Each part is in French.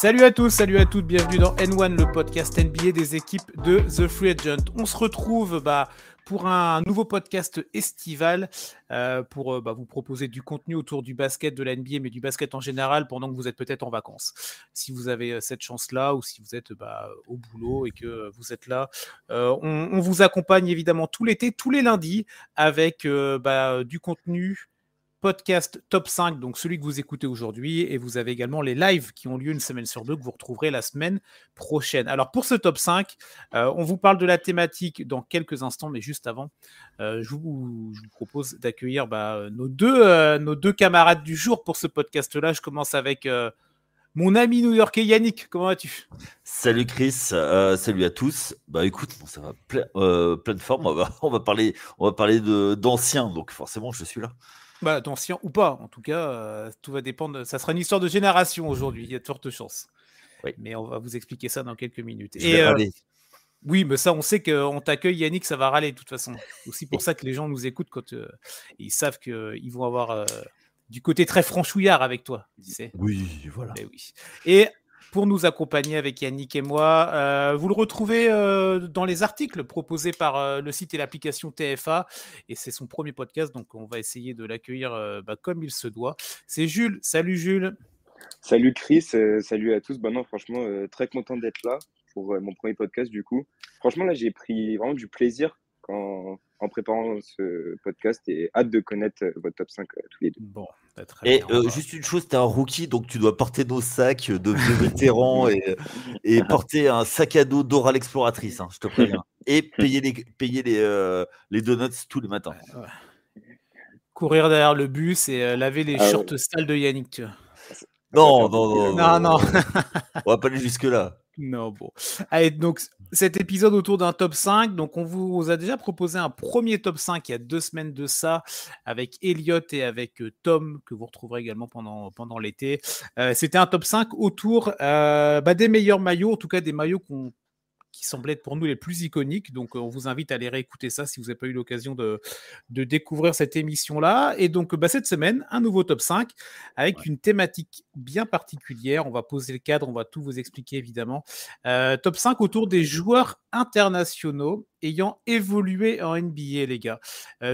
Salut à tous, salut à toutes, bienvenue dans N1, le podcast NBA des équipes de The Free Agent. On se retrouve pour un nouveau podcast estival pour vous proposer du contenu autour du basket de la NBA, mais du basket en général pendant que vous êtes peut-être en vacances. Si vous avez cette chance-là ou si vous êtes au boulot et que vous êtes là, on vous accompagne évidemment tout l'été, tous les lundis avec du contenu podcast top 5, donc celui que vous écoutez aujourd'hui, et vous avez également les lives qui ont lieu une semaine sur deux que vous retrouverez la semaine prochaine. Alors pour ce top 5, on vous parle de la thématique dans quelques instants, mais juste avant, je vous propose d'accueillir nos deux camarades du jour pour ce podcast-là. Je commence avec mon ami new-yorkais Yannick. Comment vas-tu ? Salut Chris, salut à tous. Bah écoute, ça va pleine forme. On va parler d'anciens, donc forcément je suis là. D'ancien ou pas, en tout cas, tout va dépendre. Ça sera une histoire de génération aujourd'hui, il y a de fortes chances. Oui. Mais on va vous expliquer ça dans quelques minutes. Je vais râler. Oui, mais ça, on sait qu'on t'accueille, Yannick, ça va râler de toute façon. C'est aussi pour ça que les gens nous écoutent quand ils savent qu'ils vont avoir du côté très franchouillard avec toi, tu sais. Oui, voilà. Mais oui. Et pour nous accompagner avec Yannick et moi, vous le retrouvez dans les articles proposés par le site et l'application TFA. Et c'est son premier podcast, donc on va essayer de l'accueillir comme il se doit. C'est Jules. Salut Jules. Salut Chris, salut à tous. Non, franchement, très content d'être là pour mon premier podcast du coup. Franchement, là, j'ai pris vraiment du plaisir en préparant ce podcast et hâte de connaître votre top 5 tous les deux. Bon, très bien. Juste une chose, tu es un rookie, donc tu dois porter nos sacs de vieux vétérans et porter un sac à dos d'Oral Exploratrice, je te préviens. Et payer les donuts tous les matins. Ouais. Courir derrière le bus et laver les shorts sales de Yannick, tu vois. Non. On va pas aller jusque-là. Non, bon. Allez, donc cet épisode autour d'un top 5. Donc, on vous a déjà proposé un premier top 5 il y a 2 semaines de ça, avec Elliot et avec Tom, que vous retrouverez également pendant l'été. C'était un top 5 autour des meilleurs maillots, en tout cas des maillots qui semblaient être pour nous les plus iconiques. Donc, on vous invite à aller réécouter ça si vous n'avez pas eu l'occasion de découvrir cette émission-là. Et donc, cette semaine, un nouveau top 5 avec une thématique bien particulière. On va poser le cadre, on va tout vous expliquer évidemment. Top 5 autour des joueurs internationaux ayant évolué en NBA, les gars.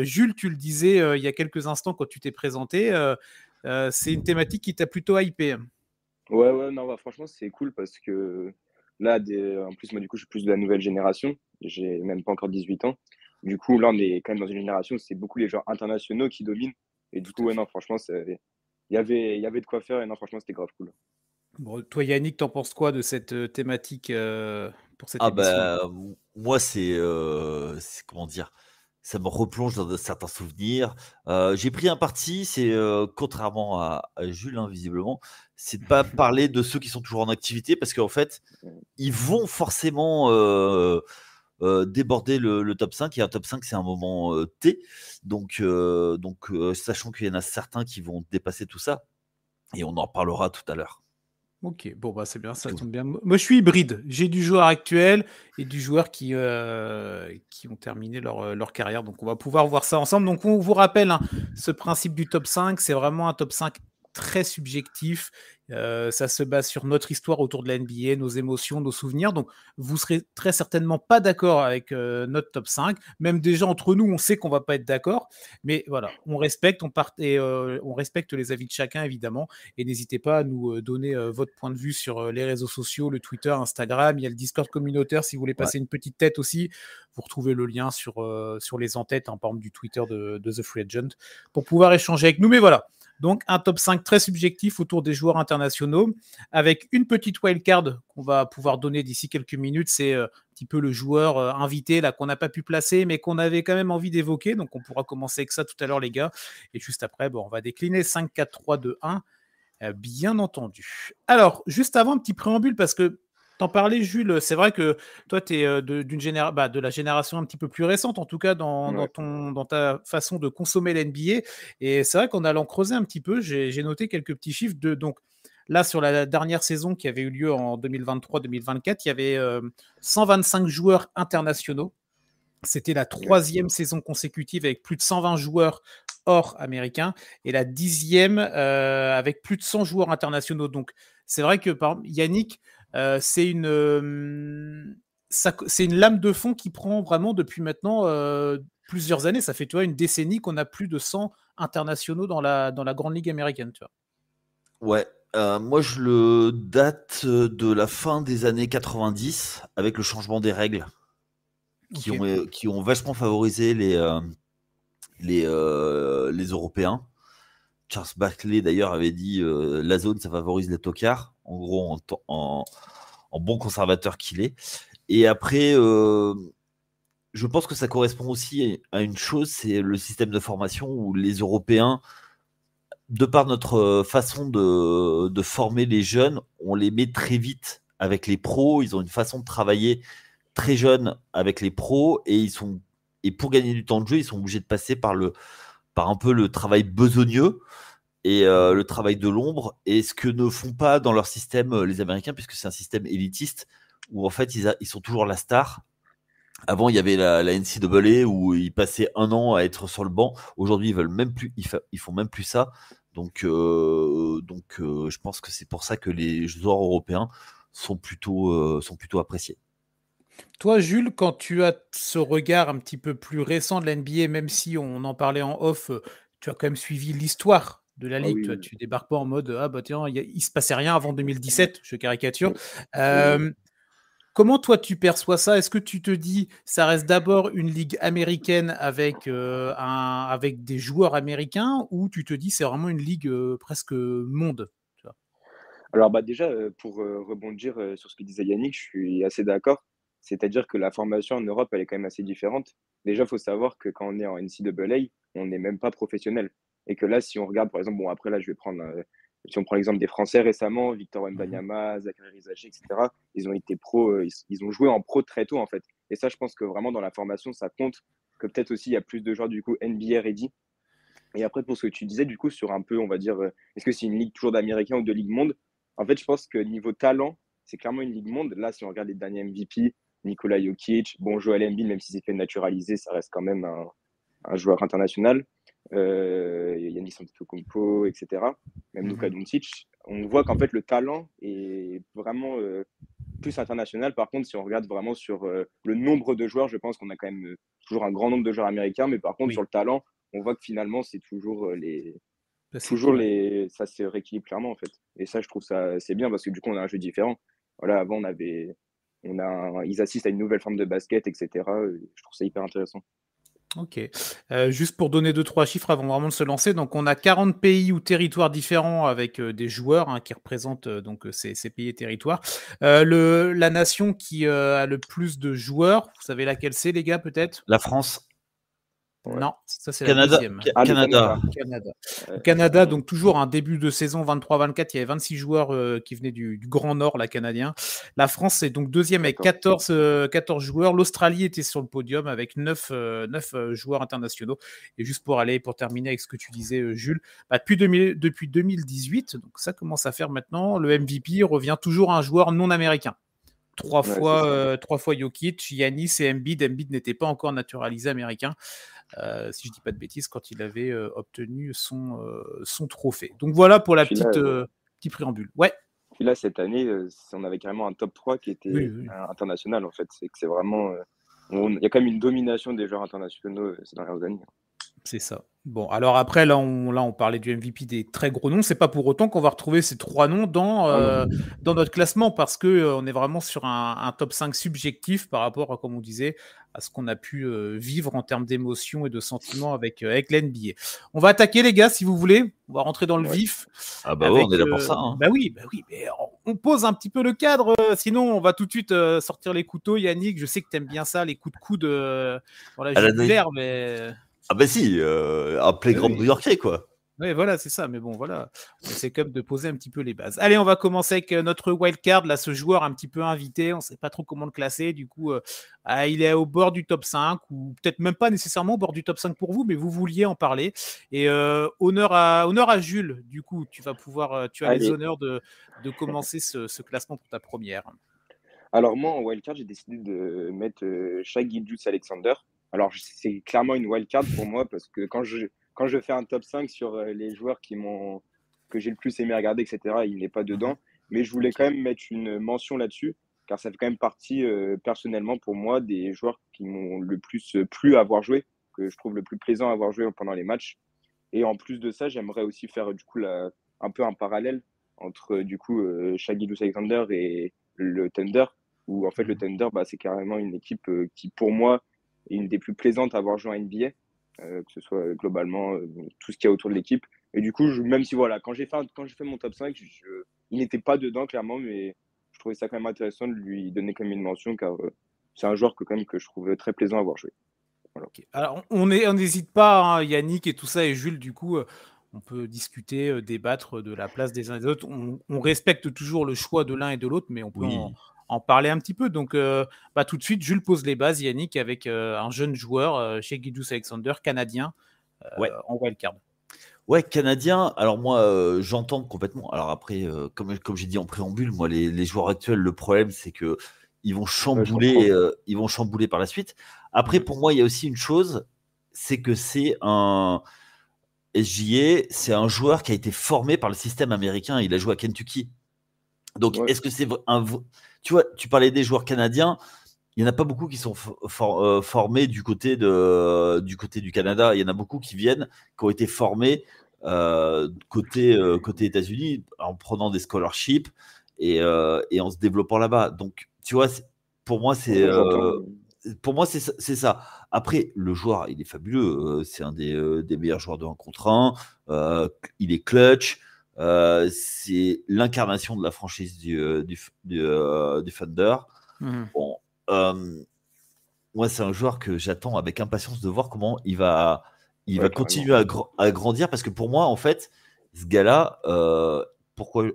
Jules, tu le disais il y a quelques instants quand tu t'es présenté, c'est une thématique qui t'a plutôt hypé. Ouais, non, franchement, c'est cool parce que là, en plus, moi, du coup, je suis plus de la nouvelle génération. J'ai même pas encore 18 ans. Du coup, là, on est quand même dans une génération où c'est beaucoup les joueurs internationaux qui dominent. Et du coup, non, franchement, il y avait de quoi faire. Et non, franchement, c'était grave cool. Bon, toi, Yannick, t'en penses quoi de cette thématique pour cette émission ? Moi, c'est comment dire, ça me replonge dans certains souvenirs. J'ai pris un parti, c'est contrairement à Jules, visiblement, c'est de pas parler de ceux qui sont toujours en activité parce qu'en fait, ils vont forcément déborder le top 5. Et un top 5, c'est un moment T. Donc sachant qu'il y en a certains qui vont dépasser tout ça, et on en parlera tout à l'heure. Ok, bon c'est bien, ça tombe bien. Moi je suis hybride, j'ai du joueur actuel et du joueur qui ont terminé leur carrière, donc on va pouvoir voir ça ensemble. Donc on vous rappelle, ce principe du top 5, c'est vraiment un top 5 très subjectif. Ça se base sur notre histoire autour de la NBA, nos émotions, nos souvenirs. Donc, vous serez très certainement pas d'accord avec notre top 5. Même déjà entre nous, on sait qu'on va pas être d'accord. Mais voilà, on respecte, on respecte les avis de chacun, évidemment. Et n'hésitez pas à nous donner votre point de vue sur les réseaux sociaux, le Twitter, Instagram. Il y a le Discord communautaire si vous voulez passer une petite tête aussi. Vous retrouvez le lien sur les en-têtes, par exemple du Twitter de The Free Agent, pour pouvoir échanger avec nous. Mais voilà. Donc, un top 5 très subjectif autour des joueurs internationaux avec une petite wildcard qu'on va pouvoir donner d'ici quelques minutes. C'est un petit peu le joueur invité là qu'on n'a pas pu placer, mais qu'on avait quand même envie d'évoquer. Donc, on pourra commencer avec ça tout à l'heure, les gars. Et juste après, on va décliner 5, 4, 3, 2, 1, bien entendu. Alors, juste avant, un petit préambule parce que t'en parlais, Jules, c'est vrai que toi, tu es de la génération un petit peu plus récente, en tout cas dans ta façon de consommer l'NBA. Et c'est vrai qu'en allant creuser un petit peu, j'ai noté quelques petits chiffres. Donc là, sur la dernière saison qui avait eu lieu en 2023-2024, il y avait 125 joueurs internationaux. C'était la 3e saison consécutive avec plus de 120 joueurs hors américains et la 10e avec plus de 100 joueurs internationaux. Donc, c'est vrai que par exemple, Yannick, c'est une lame de fond qui prend vraiment depuis maintenant plusieurs années. Ça fait, tu vois, une décennie qu'on a plus de 100 internationaux dans la grande ligue américaine, tu vois. Ouais, moi je le date de la fin des années 90 avec le changement des règles Ok. qui ont vachement favorisé les Européens. Charles Barkley d'ailleurs avait dit la zone ça favorise les tocards, en gros en bon conservateur qu'il est. Et après, je pense que ça correspond aussi à une chose, c'est le système de formation où les Européens, de par notre façon de former les jeunes, on les met très vite avec les pros. Ils ont une façon de travailler très jeune avec les pros et pour gagner du temps de jeu, ils sont obligés de passer par un peu le travail besogneux et le travail de l'ombre, et ce que ne font pas dans leur système les Américains, puisque c'est un système élitiste où en fait ils sont toujours la star. Avant, il y avait la NCAA où ils passaient un an à être sur le banc. Aujourd'hui, ils veulent même plus, ils font même plus ça. Donc, je pense que c'est pour ça que les joueurs européens sont plutôt appréciés. Toi, Jules, quand tu as ce regard un petit peu plus récent de la NBA, même si on en parlait en off, tu as quand même suivi l'histoire de la Ah ligue. oui, Tu vois, oui. tu débarques pas en mode ah bah tiens, il se passait rien avant 2017, je caricature. Oui, Euh, Comment toi tu perçois ça? Est-ce que tu te dis ça reste d'abord une ligue américaine avec, avec des joueurs américains, ou tu te dis c'est vraiment une ligue presque monde, tu vois? Alors bah déjà, pour, rebondir, sur ce que disait Yannick, je suis assez d'accord. C'est-à-dire que la formation en Europe, elle est quand même assez différente. Déjà, il faut savoir que quand on est en NCAA, on n'est même pas professionnel, et que là, si on regarde, par exemple, bon après là, je vais prendre, si on prend l'exemple des Français récemment, Victor Mhm. Wembanyama, Zachary Rizachi et cetera, ils ont été pros, ils ont joué en pro très tôt, en fait, et ça, je pense que vraiment dans la formation, ça compte, que peut-être aussi il y a plus de joueurs du coup NBA ready. Et après, pour ce que tu disais, du coup, sur un peu, on va dire, est-ce que c'est une ligue toujours d'Américains ou de Ligue Monde? En fait, je pense que niveau talent, c'est clairement une Ligue Monde. Là, si on regarde les derniers MVP, Nikola Jokic, bon, Joel Embiid, même s'il s'est fait naturaliser, ça reste quand même un joueur international. Yannis Antetokounmpo, etc. Même Luka Mhm. Doncic. On voit qu'en fait, le talent est vraiment plus international. Par contre, si on regarde vraiment sur le nombre de joueurs, je pense qu'on a quand même toujours un grand nombre de joueurs américains. Mais par contre, sur Oui, le talent, on voit que finalement, c'est ça c'est toujours ouais. ça se rééquilibre clairement en fait. Et ça, je trouve ça c'est bien parce que du coup, on a un jeu différent. Voilà, avant, ils assistent à une nouvelle forme de basket, etc. Je trouve ça hyper intéressant. Ok. Juste pour donner 2-3 chiffres avant vraiment de se lancer, donc on a 40 pays ou territoires différents avec des joueurs qui représentent donc ces pays et territoires. La nation qui a le plus de joueurs, vous savez laquelle c'est, les gars, peut-être? La France, Ouais. Non, ça c'est la Canada, deuxième. Ah, le Canada. Canada. Canada. Au Ouais. Canada, Mm. donc toujours un début de saison 23-24, il y avait 26 joueurs qui venaient du Grand Nord, la canadien. La France est donc deuxième avec 14. 14 joueurs. L'Australie était sur le podium avec 9 joueurs internationaux. Et juste pour terminer avec ce que tu disais, Jules, bah, depuis 2018, donc ça commence à faire maintenant, le MVP revient toujours à un joueur non américain. Ouais, c'est ça. Trois fois Jokic, Yanis et Embiid. Embiid n'était pas encore naturalisé américain, si je dis pas de bêtises, quand il avait obtenu son trophée. Donc voilà pour la Puis là, petit préambule. Ouais, cette année, on avait carrément un top 3 qui oui, était oui, international en fait. C'est que c'est vraiment. Il y a quand même une domination des joueurs internationaux ces dernières années. c'est ça. Bon, alors après, là, on parlait du MVP des très gros noms. C'est pas pour autant qu'on va retrouver ces trois noms Ah non. dans notre classement, parce que on est vraiment sur un top 5 subjectif par rapport, comme on disait, à ce qu'on a pu vivre en termes d'émotions et de sentiments avec l'NBA. On va attaquer, les gars, si vous voulez. On va rentrer dans le Ouais. vif Ah bah ouais, on est avec. là pour ça, hein. Bah oui, mais on pose un petit peu le cadre. Sinon, on va tout de suite sortir les couteaux. Yannick, je sais que tu aimes bien ça, les coups de coude dans la À la jugulaire, mais. Ah bah si, un Eh playground oui. new-yorkais, quoi. Oui, voilà, c'est ça. Mais bon, voilà, on essaie quand même de poser un petit peu les bases. Allez, on va commencer avec notre wildcard. Là, ce joueur un petit peu invité, on ne sait pas trop comment le classer. Du coup, il est au bord du top 5, ou peut-être même pas nécessairement au bord du top 5 pour vous, mais vous vouliez en parler. Et honneur à Jules. Du coup, tu as les Allez. honneurs de commencer ce classement pour ta première. Alors moi, en wildcard, j'ai décidé de mettre Shai Gilgeous-Alexander. Alors c'est clairement une wildcard pour moi parce que quand je fais un top 5 sur les joueurs que j'ai le plus aimé regarder, etc., il n'est pas Mhm. dedans. Mais je voulais quand même mettre une mention là-dessus, car ça fait quand même partie, personnellement pour moi, des joueurs qui m'ont le plus plu à avoir joué, que je trouve le plus plaisant à avoir joué pendant les matchs. Et en plus de ça, j'aimerais aussi faire du coup un peu un parallèle entre du coup Shai Gilgeous-Alexander et le Thunder, où en fait le Thunder, bah, c'est carrément une équipe qui pour moi est une des plus plaisantes à avoir joué en NBA, que ce soit globalement tout ce qu'il y a autour de l'équipe. Et du coup, même si voilà, quand j'ai fait mon top 5, il n'était pas dedans clairement, mais je trouvais ça quand même intéressant de lui donner comme une mention, car c'est un joueur quand même que je trouve très plaisant à avoir joué. Voilà. Okay. Alors, on n'hésite pas, hein, Yannick et tout ça, et Jules, du coup, on peut discuter, débattre de la place des uns et des autres. On respecte toujours le choix de l'un et de l'autre, mais on peut Oui. en parler un petit peu. Donc, bah, tout de suite, Jules pose les bases, Yannick, avec un jeune joueur, Shai Gilgeous-Alexander, canadien, Ouais. en wildcard. Ouais, canadien. Alors moi, j'entends complètement. Alors après, comme j'ai dit en préambule, moi, les joueurs actuels, le problème, c'est que ils vont chambouler, ils vont chambouler par la suite. Après, pour moi, il y a aussi une chose, c'est que c'est un SGA, c'est un joueur qui a été formé par le système américain. Il a joué à Kentucky. Donc, Ouais. est-ce que c'est tu vois, tu parlais des joueurs canadiens. Il n'y en a pas beaucoup qui sont formés du côté du Canada. Il y en a beaucoup qui viennent, qui ont été formés côté États-Unis en prenant des scholarships et en se développant là-bas. Donc, tu vois, pour moi, c'est ça. Après, le joueur, il est fabuleux. C'est un des meilleurs joueurs de 1 contre 1. Il est clutch. C'est l'incarnation de la franchise du Thunder. Bon, moi, c'est un joueur que j'attends avec impatience de voir comment il va continuer à grandir, parce que pour moi, en fait, ce gars-là, pourquoi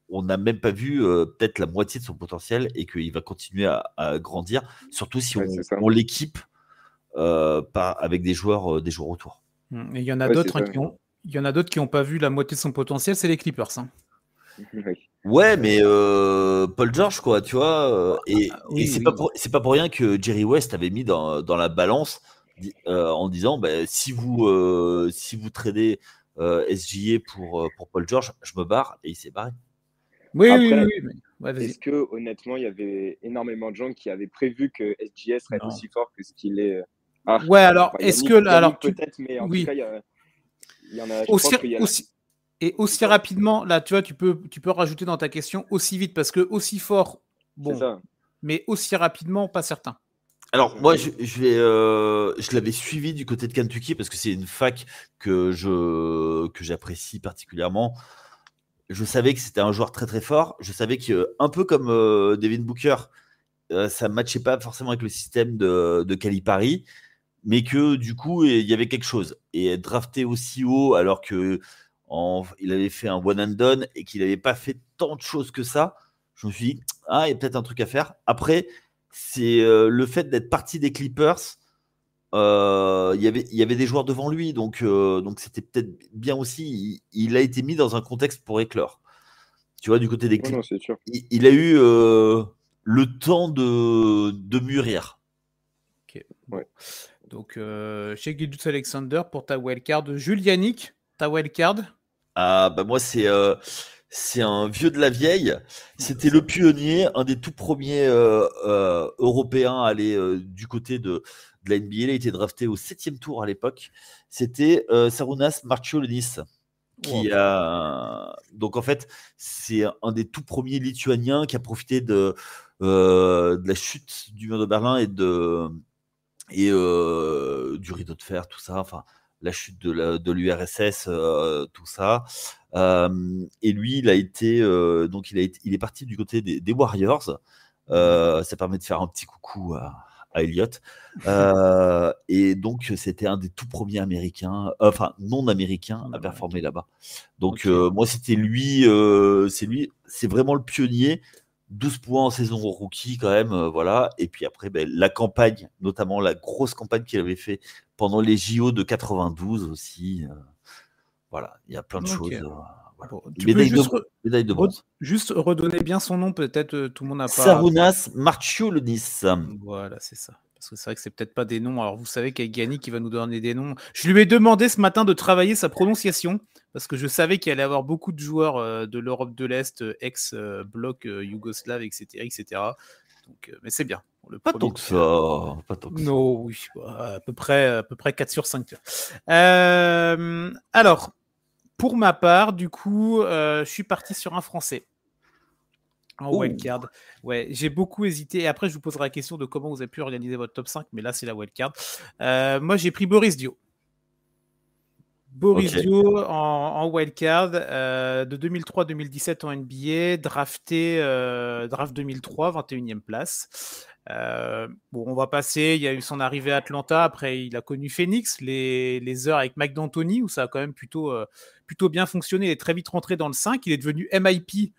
on n'a même pas vu peut-être la moitié de son potentiel, et qu'il va continuer à grandir, surtout si on l'équipe avec des joueurs autour. Et il y en a d'autres qui n'ont pas vu la moitié de son potentiel, c'est les Clippers. Hein. Ouais, mais Paul George, quoi, tu vois. Et c'est pas pour rien que Jerry West avait mis dans la balance en disant, bah, si vous tradez SGA pour Paul George, je me barre, et il s'est barré. Oui. Est-ce que honnêtement, il y avait énormément de gens qui avaient prévu que SGA serait aussi fort que ce qu'il est? Ouais, alors est-ce que alors peut-être, mais en tout cas, il y en a. Aussi rapidement, là, tu vois, tu peux rajouter dans ta question aussi vite, parce que aussi fort, bon, mais aussi rapidement, pas certain. Alors moi, je l'avais suivi du côté de Kentucky, parce que c'est une fac que j'apprécie particulièrement. Je savais que c'était un joueur très très fort. Je savais qu'un peu comme Devin Booker, ça ne matchait pas forcément avec le système de Calipari, mais que du coup, il y avait quelque chose. Et être drafté aussi haut, alors qu'il avait fait un one and done et qu'il n'avait pas fait tant de choses que ça, je me suis dit, il y a peut-être un truc à faire. Après, c'est le fait d'être parti des Clippers. Il y avait des joueurs devant lui, donc c'était peut-être bien aussi. Il a été mis dans un contexte pour éclore. Tu vois, du côté des Clippers, il a eu le temps de mûrir. Ok. Ouais. Donc, Shai Gilgeous-Alexander pour ta wildcard. Jules, Yannick, ta wildcard? Bah moi, c'est un vieux de la vieille. C'était le pionnier, un des tout premiers Européens à aller du côté de la NBA. Il a été drafté au 7e tour à l'époque. C'était Sarunas Marčiulionis. Donc en fait, c'est un des tout premiers Lituaniens qui a profité de la chute du mur de Berlin et du rideau de fer, tout ça. Enfin, la chute de l'URSS, tout ça. Et lui, il est parti du côté des Warriors. Ça permet de faire un petit coucou à Elliott. Et donc, c'était un des tout premiers américains, non américains, à performer là-bas. Donc, moi, c'était lui. C'est vraiment le pionnier. 12 points en saison rookie quand même, voilà. Et puis après, la campagne, notamment la grosse campagne qu'il avait fait pendant les JO de 92 aussi. Voilà, il y a plein de choses. Voilà. Bon, tu peux médaille de bronze. Juste redonner bien son nom, peut-être tout le monde n'a pas. Sarunas Marčiulionis. Voilà, c'est ça. Parce que c'est vrai que c'est peut-être pas des noms. Alors vous savez qu'avec Yannick, il va nous donner des noms. Je lui ai demandé ce matin de travailler sa prononciation. parce que je savais qu'il allait y avoir beaucoup de joueurs de l'Europe de l'Est, ex-bloc yougoslave, etc., etc. Donc, mais c'est bien. Le Pas premier tant que ça. Pas tant que ça. Non, oui, à peu près 4 sur 5. Alors, pour ma part, du coup, je suis parti sur un Français en wildcard. Ouais, j'ai beaucoup hésité. Et après, je vous poserai la question de comment vous avez pu organiser votre top 5, mais là, c'est la wildcard. Moi, j'ai pris Boris Dio. Boris Dio en wildcard de 2003-2017 en NBA, drafté draft 2003, 21e place. Bon, on va passer. Il y a eu son arrivée à Atlanta. Après, il a connu Phoenix, les heures avec Mike D'Antoni, où ça a quand même plutôt bien fonctionné. Il est très vite rentré dans le 5. Il est devenu MIP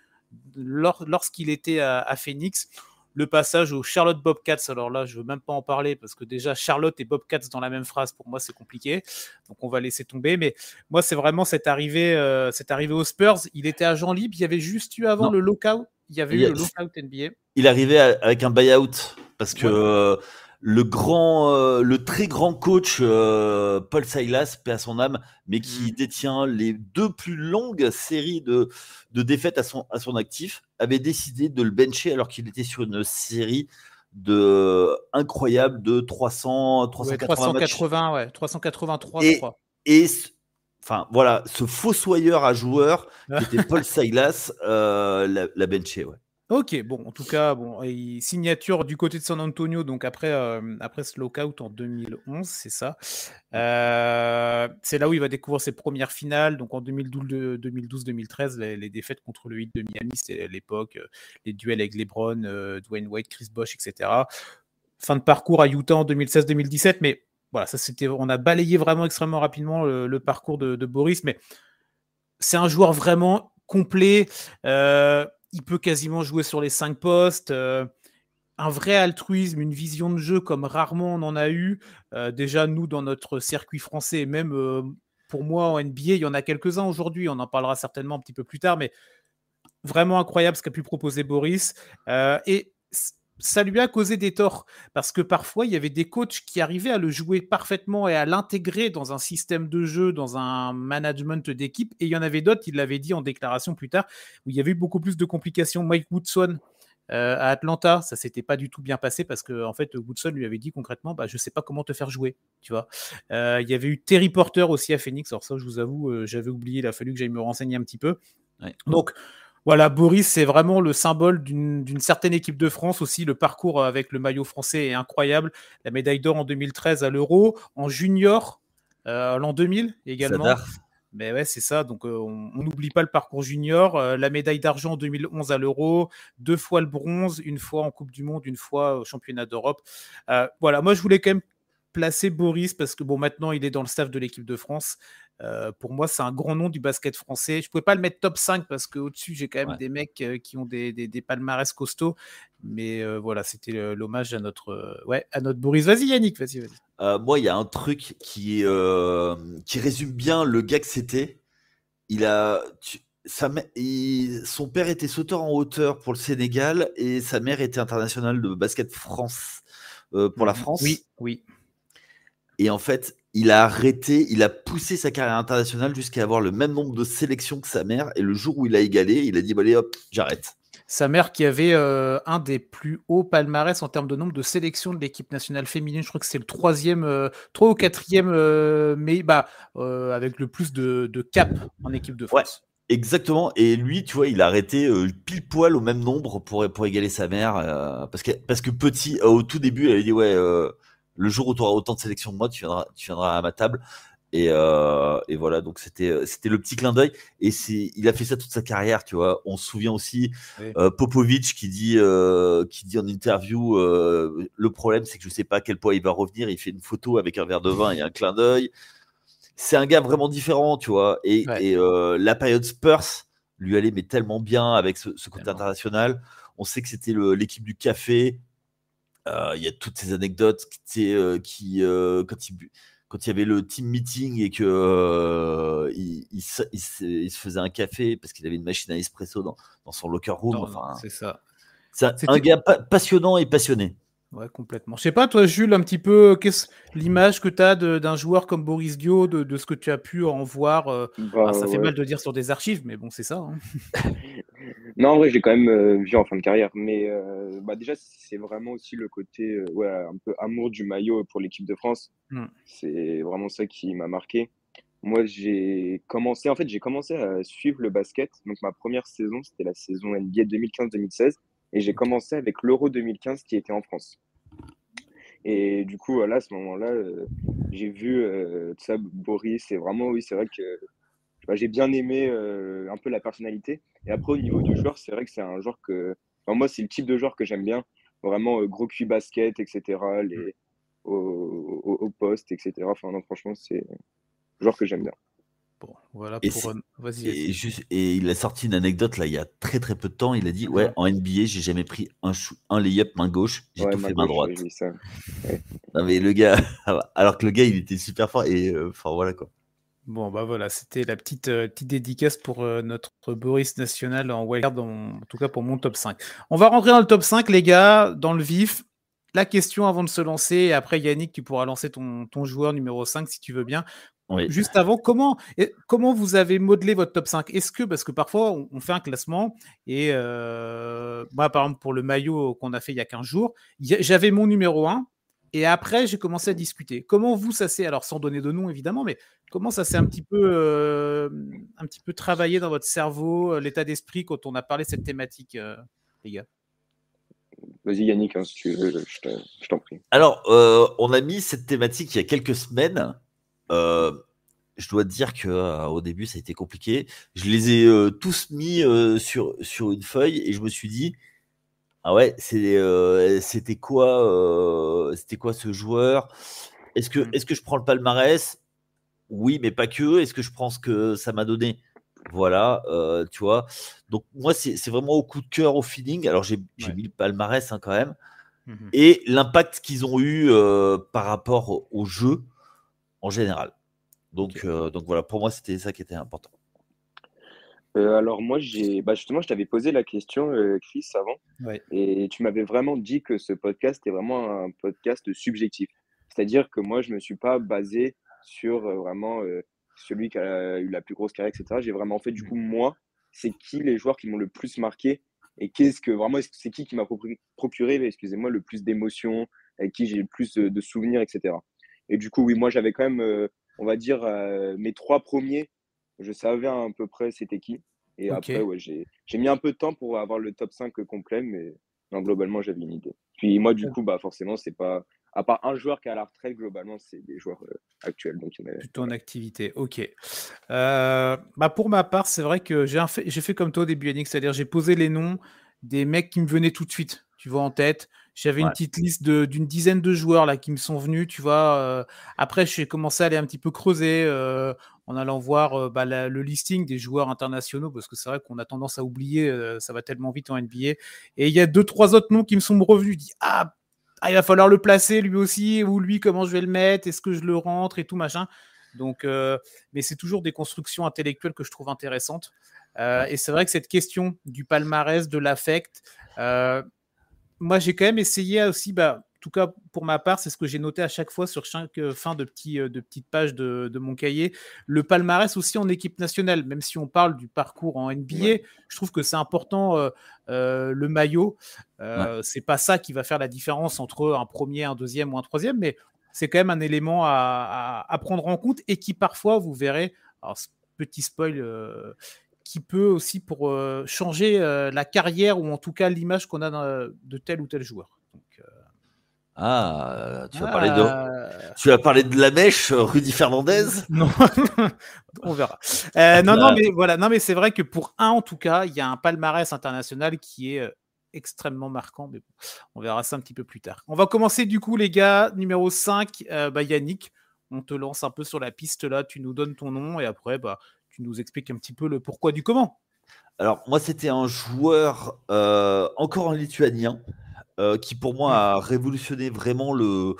lorsqu'il était à Phoenix. Le passage aux Charlotte Bobcats, alors là, je ne veux même pas en parler parce que déjà, Charlotte et Bobcats dans la même phrase, pour moi, c'est compliqué. Donc, on va laisser tomber. Mais moi, c'est vraiment cette arrivée aux Spurs. Il était agent libre. Il y avait juste eu avant le lockout. Il y avait eu le lockout NBA. Il arrivait avec un buyout parce que le très grand coach Paul Silas, paix à son âme, mais qui détient les 2 plus longues séries de défaites à son actif, avait décidé de le bencher alors qu'il était sur une série incroyable de 380 matchs. 383, je crois. Et enfin, voilà, ce fossoyeur à joueurs qui était Paul Silas l'a benché, ouais. Ok, bon, en tout cas, signature du côté de San Antonio, donc après ce lockout en 2011, c'est ça. C'est là où il va découvrir ses premières finales, donc en 2012-2013, les défaites contre le Heat de Miami, c'était l'époque, les duels avec LeBron, Dwayne Wade, Chris Bosh, etc. Fin de parcours à Utah en 2016-2017, mais voilà, on a balayé vraiment extrêmement rapidement le parcours de Boris, mais c'est un joueur vraiment complet. Il peut quasiment jouer sur les 5 postes. Un vrai altruisme, une vision de jeu comme rarement on en a eu. Déjà, nous, dans notre circuit français, et même pour moi en NBA, il y en a quelques-uns aujourd'hui. On en parlera certainement un petit peu plus tard, mais vraiment incroyable ce qu'a pu proposer Boris. Et ça lui a causé des torts parce que parfois il y avait des coachs qui arrivaient à le jouer parfaitement et à l'intégrer dans un système de jeu, dans un management d'équipe, et il y en avait d'autres, il l'avait dit en déclaration plus tard, où il y avait eu beaucoup plus de complications. Mike Woodson à Atlanta, ça s'était pas du tout bien passé parce que en fait Woodson lui avait dit concrètement, je sais pas comment te faire jouer, tu vois. Il y avait eu Terry Porter aussi à Phoenix, alors ça je vous avoue j'avais oublié, il a fallu que j'aille me renseigner un petit peu. Donc voilà, Boris, c'est vraiment le symbole d'une certaine équipe de France aussi. Le parcours avec le maillot français est incroyable. La médaille d'or en 2013 à l'Euro, en junior l'an 2000 également. Sadar. Mais ouais, c'est ça. Donc, on n'oublie pas le parcours junior. La médaille d'argent en 2011 à l'Euro, 2 fois le bronze, une fois en Coupe du Monde, une fois au Championnat d'Europe. Voilà, moi, je voulais quand même placer Boris parce que maintenant, il est dans le staff de l'équipe de France. Pour moi, c'est un grand nom du basket français. Je ne pouvais pas le mettre top 5 parce qu'au-dessus, j'ai quand même des mecs qui ont des palmarès costauds. Mais voilà, c'était l'hommage à notre Boris. Vas-y, Yannick, vas-y. Moi, il y a un truc qui résume bien le gars que c'était. Son père était sauteur en hauteur pour le Sénégal et sa mère était internationale de basket France pour la France. Oui. Et en fait, il a poussé sa carrière internationale jusqu'à avoir le même nombre de sélections que sa mère. Et le jour où il a égalé, il a dit allez hop, j'arrête. Sa mère qui avait un des plus hauts palmarès en termes de nombre de sélections de l'équipe nationale féminine. Je crois que c'est le 3 ou 4e, mais avec le plus de cap en équipe de France. Ouais, exactement. Et lui, tu vois, il a arrêté pile poil au même nombre pour égaler sa mère. Parce que petit, au tout début, elle avait dit le jour où tu auras autant de sélections que moi, tu viendras à ma table. Et voilà, donc c'était le petit clin d'œil. Et il a fait ça toute sa carrière, tu vois. On se souvient aussi Popovic qui dit en interview le problème, c'est que je sais pas à quel point il va revenir. Il fait une photo avec un verre de vin et un clin d'œil. C'est un gars vraiment différent, tu vois. Et la période Spurs lui allait mais tellement bien avec ce côté international. On sait que c'était l'équipe du café. Il y a toutes ces anecdotes quand il y avait le team meeting et que il se faisait un café parce qu'il avait une machine à espresso dans son locker room. C'est ça. C'est un gars passionnant et passionné. Ouais, complètement. Je sais pas, toi, Jules, un petit peu, l'image que tu as d'un joueur comme Boris Dio, de ce que tu as pu en voir. Ça fait Ouais. mal de dire sur des archives, mais bon, c'est ça. Hein. Non, en vrai, j'ai quand même vu en fin de carrière. Mais déjà, c'est vraiment aussi le côté un peu amour du maillot pour l'équipe de France. Hmm. C'est vraiment ça qui m'a marqué. Moi, j'ai commencé à suivre le basket. Donc, ma première saison, c'était la saison NBA 2015-2016. Et j'ai Ok. commencé avec l'Euro 2015 qui était en France. Et du coup, là, à ce moment-là, j'ai vu tout ça, Boris. Et vraiment, oui, c'est vrai que j'ai bien aimé un peu la personnalité. Et après, au niveau du joueur, c'est vrai que c'est un joueur que. Enfin, moi, c'est le type de joueur que j'aime bien. Vraiment gros cul basket, etc. Au poste, etc. Enfin, non, franchement, c'est un joueur que j'aime bien. Bon, voilà Et, pour. Vas-y, et, vas-y. juste, et il a sorti une anecdote là il y a très très peu de temps. Il a dit ouais, Mhm. en NBA, j'ai jamais pris un layup main gauche, j'ai Ouais, tout main fait main gauche, j'ai droite. vu ça. Ouais. Non mais le gars, alors que le gars il était super fort et enfin voilà quoi. Bon, bah voilà, c'était la petite dédicace pour notre Boris national en wildcard, en tout cas pour mon top 5. On va rentrer dans le top 5, les gars, dans le vif. La question avant de se lancer, et après Yannick, tu pourras lancer ton joueur numéro 5 si tu veux bien. Oui. Juste avant, comment vous avez modelé votre top 5? Est-ce que, parce que parfois on fait un classement, et moi par exemple pour le maillot qu'on a fait il y a 15 jours, j'avais mon numéro 1, et après j'ai commencé à discuter. Comment vous, ça s'est, alors sans donner de nom évidemment, mais comment ça s'est un petit peu travaillé dans votre cerveau, l'état d'esprit quand on a parlé de cette thématique, les gars? Vas-y, Yannick, hein, si tu veux, je t'en prie. Alors on a mis cette thématique il y a quelques semaines. Euh, je dois te dire que au début ça a été compliqué. Je les ai tous mis sur une feuille et je me suis dit ah ouais c'était quoi ce joueur? Est-ce que je prends le palmarès? Oui, mais pas que. Est-ce que je prends ce que ça m'a donné? Voilà, tu vois. Donc moi c'est vraiment au coup de cœur, au feeling. Alors j'ai Ouais. mis le palmarès quand même Mhm. et l'impact qu'ils ont eu par rapport au jeu en général. Ok. Donc voilà, pour moi, c'était ça qui était important. Alors moi, justement, je t'avais posé la question, Chris, avant, Ouais. et tu m'avais vraiment dit que ce podcast est vraiment un podcast subjectif. C'est-à-dire que moi, je me suis pas basé sur vraiment celui qui a eu la plus grosse carrière, etc. J'ai vraiment fait, du Mm. coup, moi, c'est qui les joueurs qui m'ont le plus marqué et c'est qui m'a procuré, excusez-moi, le plus d'émotions, avec qui j'ai le plus de souvenirs, etc. Et du coup, oui, moi, j'avais quand même, on va dire, mes trois premiers, je savais à peu près c'était qui. Et Ok. après, ouais, j'ai mis un peu de temps pour avoir le top 5 complet, mais non, globalement, j'avais une idée. Puis moi, du coup, bah, forcément, c'est pas. À part un joueur qui est à la retraite, globalement, c'est des joueurs actuels. Donc, Plutôt en voilà. activité. Ok. Pour ma part, c'est vrai que j'ai fait comme toi au début, Yannick, c'est-à-dire j'ai posé les noms des mecs qui me venaient tout de suite, tu vois, en tête. J'avais une Ouais. petite liste d'une dizaine de joueurs là qui me sont venus, tu vois. Après, j'ai commencé à aller un petit peu creuser en allant voir le listing des joueurs internationaux parce que c'est vrai qu'on a tendance à oublier, ça va tellement vite en NBA. Et il y a deux, trois autres noms qui me sont revenus. Je dis, il va falloir le placer lui aussi, ou lui, comment je vais le mettre, est-ce que je le rentre et tout machin. Donc, mais c'est toujours des constructions intellectuelles que je trouve intéressantes. Ouais. Et c'est vrai que cette question du palmarès, de l'affect, moi j'ai quand même essayé aussi, en tout cas pour ma part, c'est ce que j'ai noté à chaque fois sur chaque fin de petites pages de mon cahier, le palmarès aussi en équipe nationale, même si on parle du parcours en NBA, Ouais. je trouve que c'est important le maillot. Ouais. C'est pas ça qui va faire la différence entre un premier, un deuxième ou un troisième, mais c'est quand même un élément à prendre en compte et qui parfois, vous verrez, alors petit spoil, qui peut aussi pour changer la carrière ou en tout cas l'image qu'on a de tel ou tel joueur. Donc, Ah, ah, tu as parlé de la mèche, Rudy Fernandez. non, on verra. Non, Là, mais voilà, non, mais c'est vrai que pour un, en tout cas, il y a un palmarès international qui est extrêmement marquant, mais bon, on verra ça un petit peu plus tard. On va commencer du coup, les gars, numéro 5, Yannick, on te lance un peu sur la piste là, tu nous donnes ton nom et après, tu nous expliques un petit peu le pourquoi du comment. alors moi, c'était un joueur encore un lituanien qui pour moi Hmm. a révolutionné vraiment le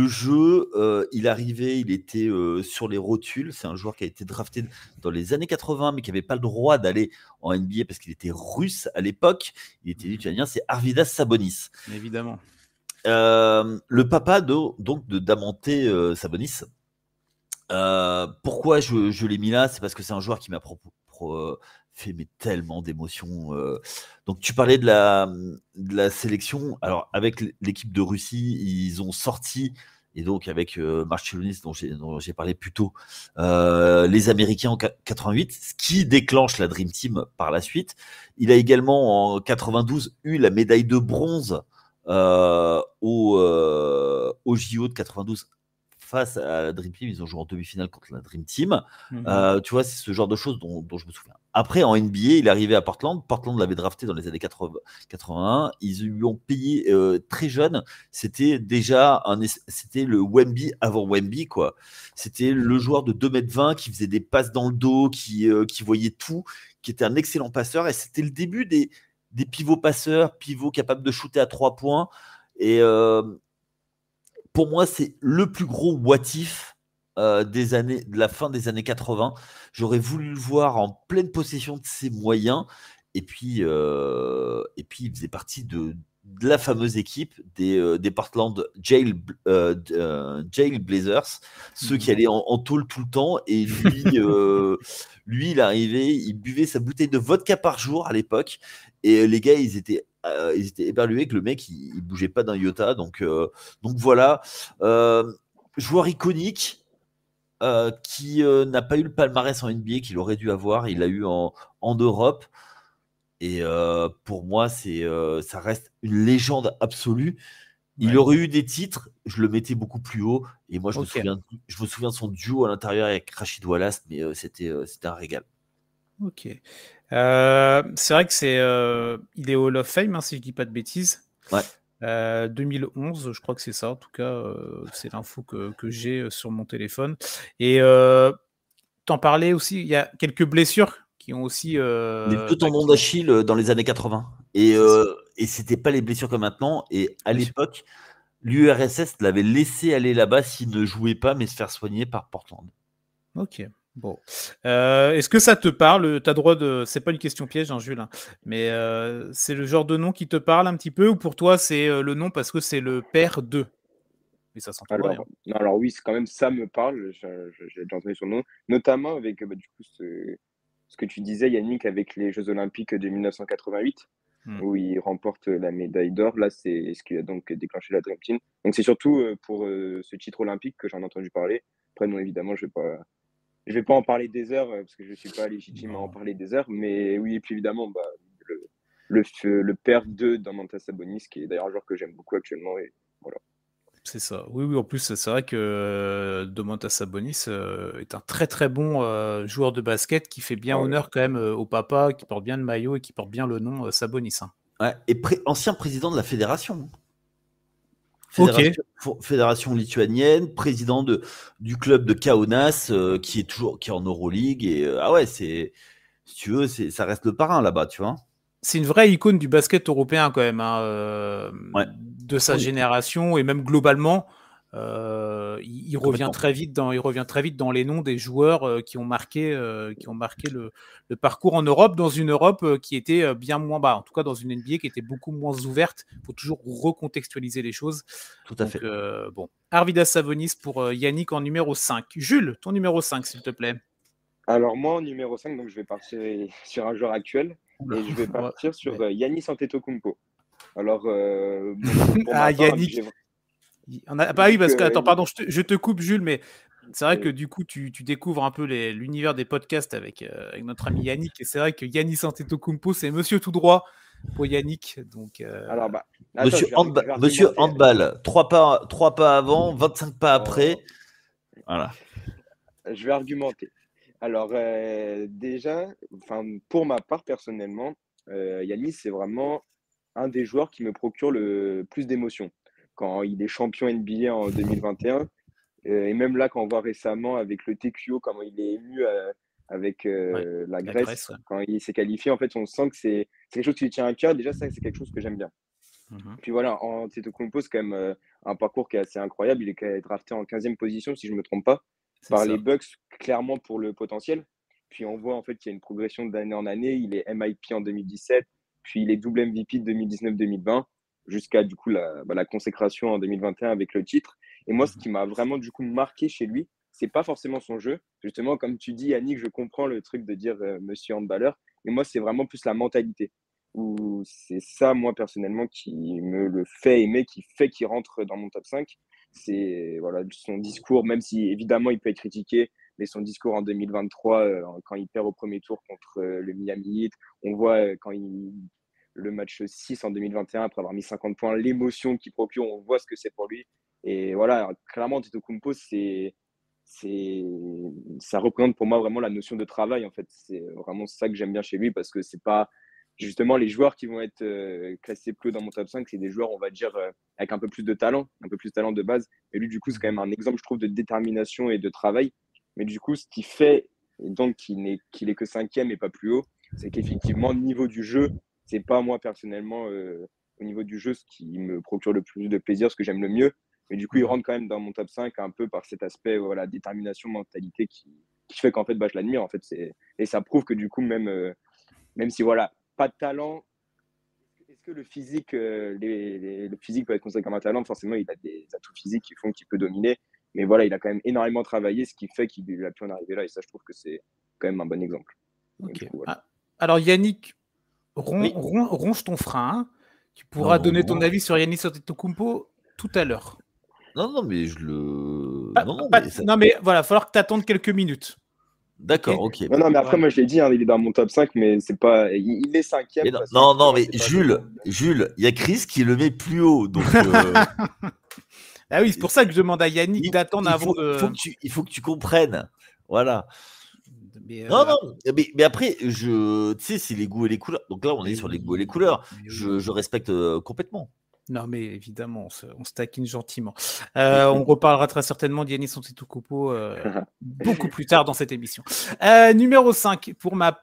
jeu. Il arrivait, il était sur les rotules. C'est un joueur qui a été drafté dans les années 80, mais qui n'avait pas le droit d'aller en NBA parce qu'il était russe à l'époque. Il était lituanien, c'est Arvydas Sabonis. Évidemment. Le papa donc de Damonte Sabonis. Pourquoi je l'ai mis là? C'est parce que c'est un joueur qui m'a fait mais tellement d'émotions. Donc tu parlais de la sélection. Alors avec l'équipe de Russie, ils ont sorti, et donc avec Marciulionis dont j'ai parlé plus tôt, les Américains en 88, ce qui déclenche la Dream Team par la suite. Il a également en 92 eu la médaille de bronze au JO de 92 face à la Dream Team. Ils ont joué en demi-finale contre la Dream Team. Tu vois, c'est ce genre de choses dont je me souviens. Après, en NBA, il est arrivé à Portland. Portland l'avait drafté dans les années 81. Ils lui ont payé très jeune. C'était déjà c'était le Wemby avant Wemby, quoi. C'était le joueur de 2,20 m qui faisait des passes dans le dos, qui voyait tout, qui était un excellent passeur. Et c'était le début des pivots passeurs, pivots capables de shooter à 3 points. Et pour moi, c'est le plus gros what if de la fin des années 80. J'aurais voulu le voir en pleine possession de ses moyens. Et puis il faisait partie de la fameuse équipe des Portland Jail Blazers, ceux qui allaient en tôle tout le temps. Et lui, il arrivait, il buvait sa bouteille de vodka par jour à l'époque. Et les gars, ils étaient éberlués que le mec, il bougeait pas d'un iota. Donc voilà. Joueur iconique qui n'a pas eu le palmarès en NBA qu'il aurait dû avoir. Il l'a eu en Europe. Et pour moi, ça reste une légende absolue. Il aurait eu des titres, je le mettais beaucoup plus haut. Et moi, je me souviens de son duo à l'intérieur avec Rachid Wallace, mais c'était un régal. Ok. C'est vrai que il est Hall of Fame, si je dis pas de bêtises. Ouais. 2011, je crois que c'est ça. En tout cas, c'est l'info que j'ai sur mon téléphone. Et t'en parlais aussi, il y a quelques blessures qui ont aussi... les 2 tendons d'Achille dans les années 80. Et c'était pas les blessures comme maintenant. Et à l'époque, l'URSS l'avait laissé aller là-bas s'il ne jouait pas, mais se faire soigner par Portland. Ok. Bon. Est-ce que ça te parle? T'as droit de... C'est pas une question piège, hein, Jules, hein, mais c'est le genre de nom qui te parle un petit peu, ou pour toi, c'est le nom parce que c'est le père de? Mais ça s'entend rien. Alors oui, c'est quand même, ça me parle. J'ai déjà entendu son nom, notamment avec du coup ce que tu disais, Yannick, avec les Jeux Olympiques de 1988, où il remporte la médaille d'or. Là, c'est ce qui a donc déclenché la Dream Team. Donc c'est surtout pour ce titre olympique que j'en ai entendu parler. Après, non, évidemment, je vais pas en parler des heures parce que je suis pas légitime à en parler des heures. Mais oui, et puis évidemment, le père de Domantas Sabonis, qui est d'ailleurs un joueur que j'aime beaucoup actuellement. Et voilà. C'est ça. Oui, en plus, c'est vrai que Domantas Sabonis est un très très bon joueur de basket qui fait bien honneur quand même au papa, qui porte bien le maillot et qui porte bien le nom Sabonis. Hein. Ouais, et ancien président de la fédération. Fédération lituanienne, président du club de Kaunas, qui est en Euroleague. Et si tu veux, ça reste le parrain là-bas, tu vois. C'est une vraie icône du basket européen quand même, de sa génération et même globalement. Il revient très vite dans les noms des joueurs qui ont marqué le parcours en Europe, dans une Europe qui était bien moins bas, en tout cas dans une NBA qui était beaucoup moins ouverte. Il faut toujours recontextualiser les choses. Tout à fait. Bon, Arvydas Sabonis pour Yannick en numéro 5. Jules, ton numéro 5 s'il te plaît. Alors moi en numéro 5, donc je vais partir sur un joueur actuel et je vais partir sur Giannis Antetokounmpo. Alors Yannick. Oui, parce que, attends, pardon, je te coupe, Jules, mais c'est vrai que du coup, tu découvres un peu l'univers des podcasts avec notre ami Yannick, et c'est vrai que Giannis Antetokounmpo, c'est monsieur tout droit pour Yannick. Donc, alors, monsieur Handball, 3 pas avant, 25 pas après. Voilà. Je vais argumenter. Alors, déjà, pour ma part, personnellement, Giannis, c'est vraiment un des joueurs qui me procure le plus d'émotions. Quand il est champion NBA en 2021, et même là, quand on voit récemment avec le TQO, comment il est ému avec la Grèce, quand il s'est qualifié, en fait, on sent que c'est quelque chose qui lui tient à cœur. Déjà, ça, c'est quelque chose que j'aime bien. Puis voilà, Antetokounmpo, c'est quand même un parcours qui est assez incroyable. Il est drafté en 15e position, si je ne me trompe pas, par les Bucks, clairement pour le potentiel. Puis on voit en fait qu'il y a une progression d'année en année. Il est MIP en 2017, puis il est double MVP de 2019-2020. jusqu'à du coup la consécration en 2021 avec le titre. Et moi, ce qui m'a vraiment du coup marqué chez lui, c'est pas forcément son jeu. Justement, comme tu dis, Yannick, je comprends le truc de dire monsieur handballeur, mais moi, c'est vraiment plus la mentalité. Où c'est ça, moi, personnellement, qui me le fait aimer, qui fait qu'il rentre dans mon top 5. C'est voilà, son discours, même si évidemment il peut être critiqué, mais son discours en 2023, quand il perd au premier tour contre le Miami Heat, on voit le match 6 en 2021, après avoir mis 50 points, l'émotion qu'il procure, on voit ce que c'est pour lui. Et voilà, clairement, Antetokounmpo, ça représente pour moi vraiment la notion de travail, en fait. C'est vraiment ça que j'aime bien chez lui, parce que c'est pas justement les joueurs qui vont être classés plus haut dans mon top 5, c'est des joueurs, on va dire, avec un peu plus de talent de base. Et lui, du coup, c'est quand même un exemple, je trouve, de détermination et de travail. Mais du coup, ce qui fait donc qu'il est que cinquième et pas plus haut, c'est qu'effectivement, niveau du jeu, c'est pas moi personnellement, au niveau du jeu, ce qui me procure le plus de plaisir, ce que j'aime le mieux. Mais du coup, il rentre quand même dans mon top 5 un peu par cet aspect, voilà, détermination, mentalité qui fait qu'en fait, bah, je l'admire. En fait, et ça prouve que du coup, même si, voilà, pas de talent, est-ce que le physique, le physique peut être considéré comme un talent? Forcément, il a des atouts physiques qui font qu'il peut dominer. Mais voilà, il a quand même énormément travaillé, ce qui fait qu'il a pu en arriver là. Et ça, je trouve que c'est quand même un bon exemple. Ok. Coup, voilà. Alors, Yannick, Oui. ronge ton frein. Tu pourras donner ton avis sur Giannis Antetokounmpo tout à l'heure. Non, mais je le. Non, mais voilà, il va falloir que tu attendes quelques minutes. D'accord, ok. Non, mais après, moi, je l'ai dit, hein, il est dans mon top 5, mais c'est pas. Il est cinquième. Non, mais Jules, il y a Chris qui le met plus haut. Donc, ah oui, c'est pour ça que je demande à Yannick d'attendre avant de. Il faut que tu comprennes. Voilà. Mais, mais après, tu sais, c'est les goûts et les couleurs. Donc là, on est sur les goûts et les couleurs. Je respecte complètement. Non, mais évidemment, on se taquine gentiment. On reparlera très certainement d'Giannis Antetokounmpo beaucoup plus tard dans cette émission. Numéro 5, pour ma...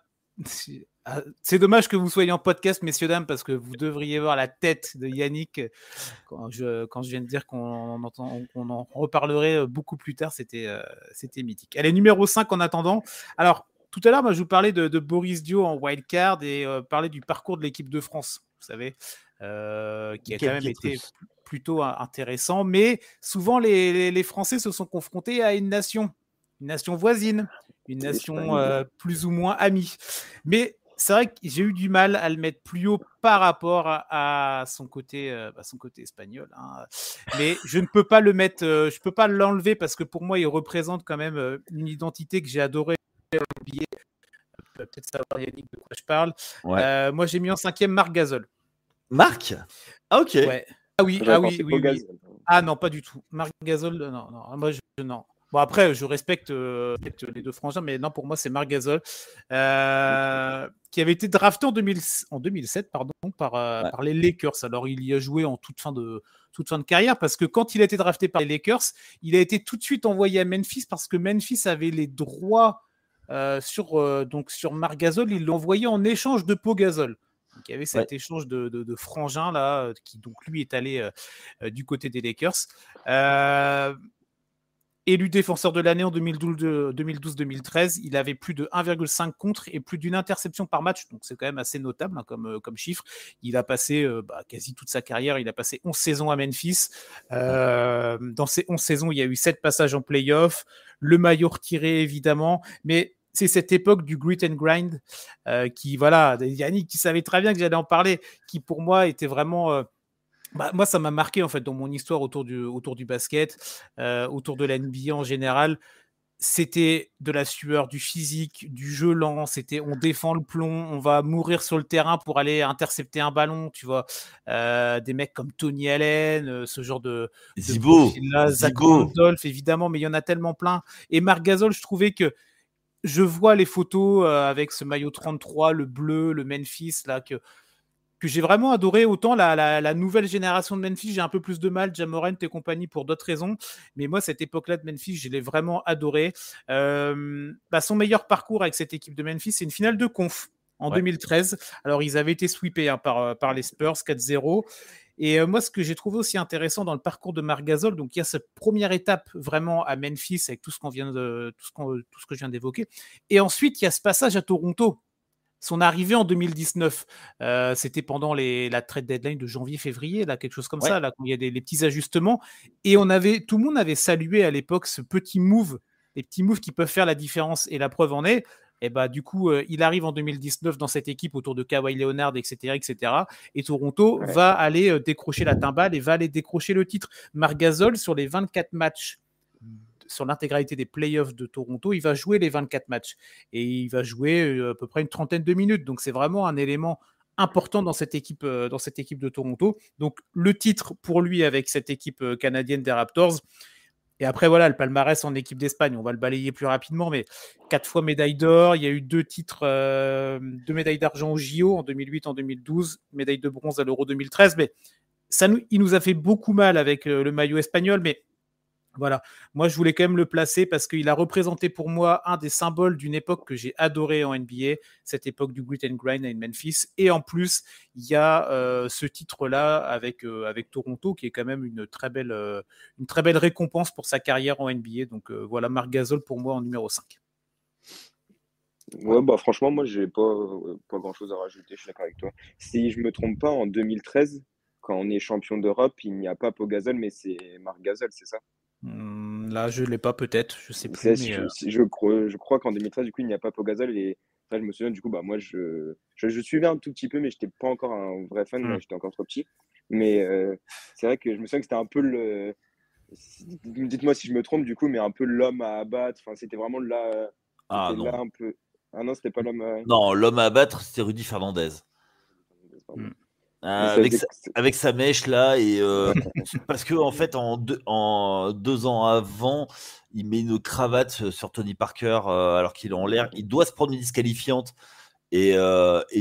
C'est dommage que vous soyez en podcast, messieurs, dames, parce que vous devriez voir la tête de Yannick quand je viens de dire qu'on en reparlerait beaucoup plus tard. C'était mythique. Elle est numéro 5 en attendant. Alors, tout à l'heure, moi, je vous parlais de Boris Dio en wildcard et parlais du parcours de l'équipe de France, vous savez. Qui a quand même été plutôt intéressant, mais souvent les Français se sont confrontés à une nation voisine, une nation plus ou moins amie. Mais c'est vrai que j'ai eu du mal à le mettre plus haut par rapport à son côté espagnol. Hein. Mais je ne peux pas le mettre, je peux pas l'enlever parce que pour moi, il représente quand même une identité que j'ai adoré oublier. Peut-être savoir Yannick de quoi je parle. Ouais. Moi, j'ai mis en 5e Marc Gasol. Marc ? Ah, ok. Ouais. Ah oui. Ah non, pas du tout. Marc Gasol, non. Moi, non. Bon, après, je respecte les deux frangins, mais non, pour moi, c'est Marc Gasol, qui avait été drafté en 2007 par les Lakers. Alors, il y a joué en toute fin de carrière, parce que quand il a été drafté par les Lakers, il a été tout de suite envoyé à Memphis, parce que Memphis avait les droits sur Marc Gasol. Il l'a envoyé en échange de Pau Gasol. Donc, il y avait cet échange de frangins là, qui donc lui est allé du côté des Lakers. Élu défenseur de l'année en 2012-2013, il avait plus de 1,5 contre et plus d'une interception par match, donc c'est quand même assez notable comme chiffre. Il a passé quasi toute sa carrière, il a passé 11 saisons à Memphis. Dans ces 11 saisons, il y a eu 7 passages en play-off, le maillot retiré évidemment, mais c'est cette époque du grit and grind qui, voilà, Yannick qui savait très bien que j'allais en parler, qui pour moi était vraiment... moi, ça m'a marqué en fait dans mon histoire autour du basket, autour de la NBA en général. C'était de la sueur, du physique, du jeu lent. C'était on défend le plomb, on va mourir sur le terrain pour aller intercepter un ballon, tu vois. Des mecs comme Tony Allen, ce genre de profil-là, Zach Randolph évidemment, mais il y en a tellement plein. Et Marc Gasol, je trouvais que je vois les photos avec ce maillot 33, le bleu, le Memphis là que j'ai vraiment adoré. Autant la nouvelle génération de Memphis, j'ai un peu plus de mal, Ja Morant et compagnie pour d'autres raisons, mais moi cette époque-là de Memphis, je l'ai vraiment adoré. Son meilleur parcours avec cette équipe de Memphis, c'est une finale de conf en 2013. Alors ils avaient été sweepés par les Spurs 4-0. Et moi, ce que j'ai trouvé aussi intéressant dans le parcours de Marc Gasol, donc il y a cette première étape vraiment à Memphis avec tout ce que je viens d'évoquer, et ensuite il y a ce passage à Toronto. son arrivée en 2019, c'était pendant la trade deadline de janvier-février, là, quelque chose comme ça, là, où il y a les petits ajustements. Et tout le monde avait salué à l'époque ce petit move, les petits moves qui peuvent faire la différence. Et la preuve en est, et bah, du coup, il arrive en 2019 dans cette équipe autour de Kawhi Leonard, etc., etc. Et Toronto va aller décrocher la timbale et va aller décrocher le titre. Marc Gasol, sur les 24 matchs, sur l'intégralité des playoffs de Toronto, il va jouer les 24 matchs. Et il va jouer à peu près une trentaine de minutes. Donc, c'est vraiment un élément important dans cette équipe de Toronto. Donc, le titre pour lui avec cette équipe canadienne des Raptors. Et après, voilà, le palmarès en équipe d'Espagne, on va le balayer plus rapidement, mais 4 fois médaille d'or, il y a eu 2 titres, 2 médailles d'argent au JO en 2008, en 2012, médaille de bronze à l'Euro 2013, mais il nous a fait beaucoup mal avec le maillot espagnol, mais voilà, moi je voulais quand même le placer parce qu'il a représenté pour moi un des symboles d'une époque que j'ai adorée en NBA, cette époque du grit and grind à Memphis. Et en plus, il y a ce titre-là avec Toronto qui est quand même une très belle récompense pour sa carrière en NBA. Donc voilà, Marc Gasol pour moi en numéro 5. Ouais, bah franchement, moi, j'ai pas grand-chose à rajouter, je suis d'accord avec toi. Si je me trompe pas, en 2013, quand on est champion d'Europe, il n'y a pas Pau Gasol, mais c'est Marc Gasol, c'est ça? Là, je l'ai pas peut-être, je sais plus. Je crois qu'en 2013, du coup, il n'y a pas Pau Gasol. Et ça, je me souviens, du coup, bah, moi, je suivais un tout petit peu, mais je n'étais pas encore un vrai fan, j'étais encore trop petit. Mais c'est vrai que je me souviens que c'était un peu le. Dites-moi si je me trompe, du coup, mais un peu l'homme à abattre. Enfin, c'était vraiment là. Ah non. Là un peu. Ah non, c'était pas l'homme à. Non, l'homme à abattre, c'était Rudy Fernandez. Avec sa mèche là et parce que en fait en 2 ans avant il met une cravate sur Tony Parker alors qu'il est en l'air, il doit se prendre une disqualifiante et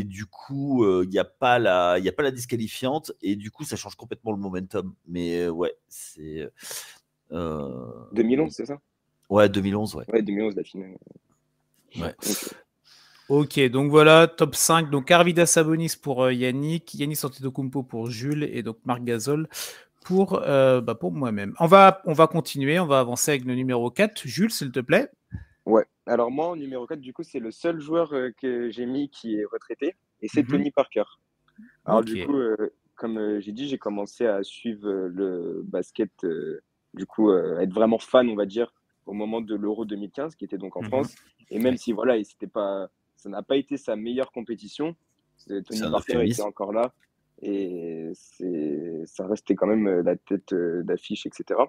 du coup il n'y a pas la disqualifiante et du coup ça change complètement le momentum, mais ouais c'est 2011, c'est ça? Ouais, 2011, ouais 2011 la finale. Ouais. Ok, donc voilà, top 5. Donc Arvidas Sabonis pour Yannick, Yannis Antetokounmpo pour Jules et donc Marc Gasol pour moi-même. On va continuer, on va avancer avec le numéro 4. Jules, s'il te plaît. Ouais, alors moi, en numéro 4, du coup, c'est le seul joueur que j'ai mis qui est retraité et c'est Tony Parker. Alors du coup, comme j'ai dit, j'ai commencé à suivre le basket, du coup, être vraiment fan, on va dire, au moment de l'Euro 2015, qui était donc en France. Et même si, voilà, ça n'a pas été sa meilleure compétition, Tony Parker était encore là. Et ça restait quand même la tête d'affiche, etc.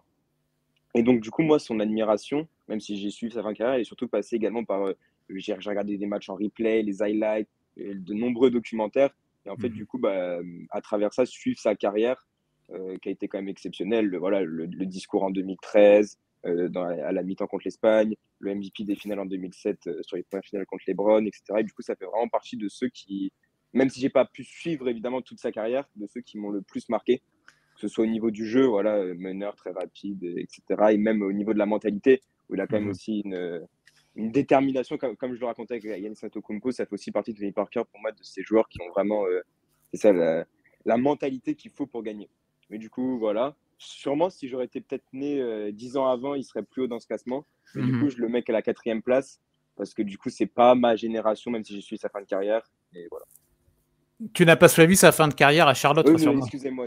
Et donc, du coup, moi, son admiration, même si j'ai suivi sa fin de carrière, elle est surtout passée également par. J'ai regardé des matchs en replay, les highlights, de nombreux documentaires. Et en fait, du coup, bah, à travers ça, suivre sa carrière, qui a été quand même exceptionnelle. Voilà, le discours en 2013, à la mi-temps contre l'Espagne, le MVP des finales en 2007 sur les premières finales contre LeBron, etc. Et du coup, ça fait vraiment partie de ceux qui, même si j'ai pas pu suivre évidemment toute sa carrière, de ceux qui m'ont le plus marqué, que ce soit au niveau du jeu, voilà, meneur très rapide, etc. Et même au niveau de la mentalité, où il a quand même aussi une détermination, comme je le racontais avec Yannis Antetokounmpo, ça fait aussi partie de Tony Parker pour moi, de ces joueurs qui ont vraiment, c'est ça, la mentalité qu'il faut pour gagner. Mais du coup, voilà. Sûrement, si j'aurais été peut-être né 10 ans avant, il serait plus haut dans ce classement. Mais du coup, je le mets qu'à la 4e place, parce que du coup, c'est pas ma génération, même si j'ai suivi sa fin de carrière. Et voilà. Tu n'as pas suivi sa fin de carrière à Charlotte, excusez-moi.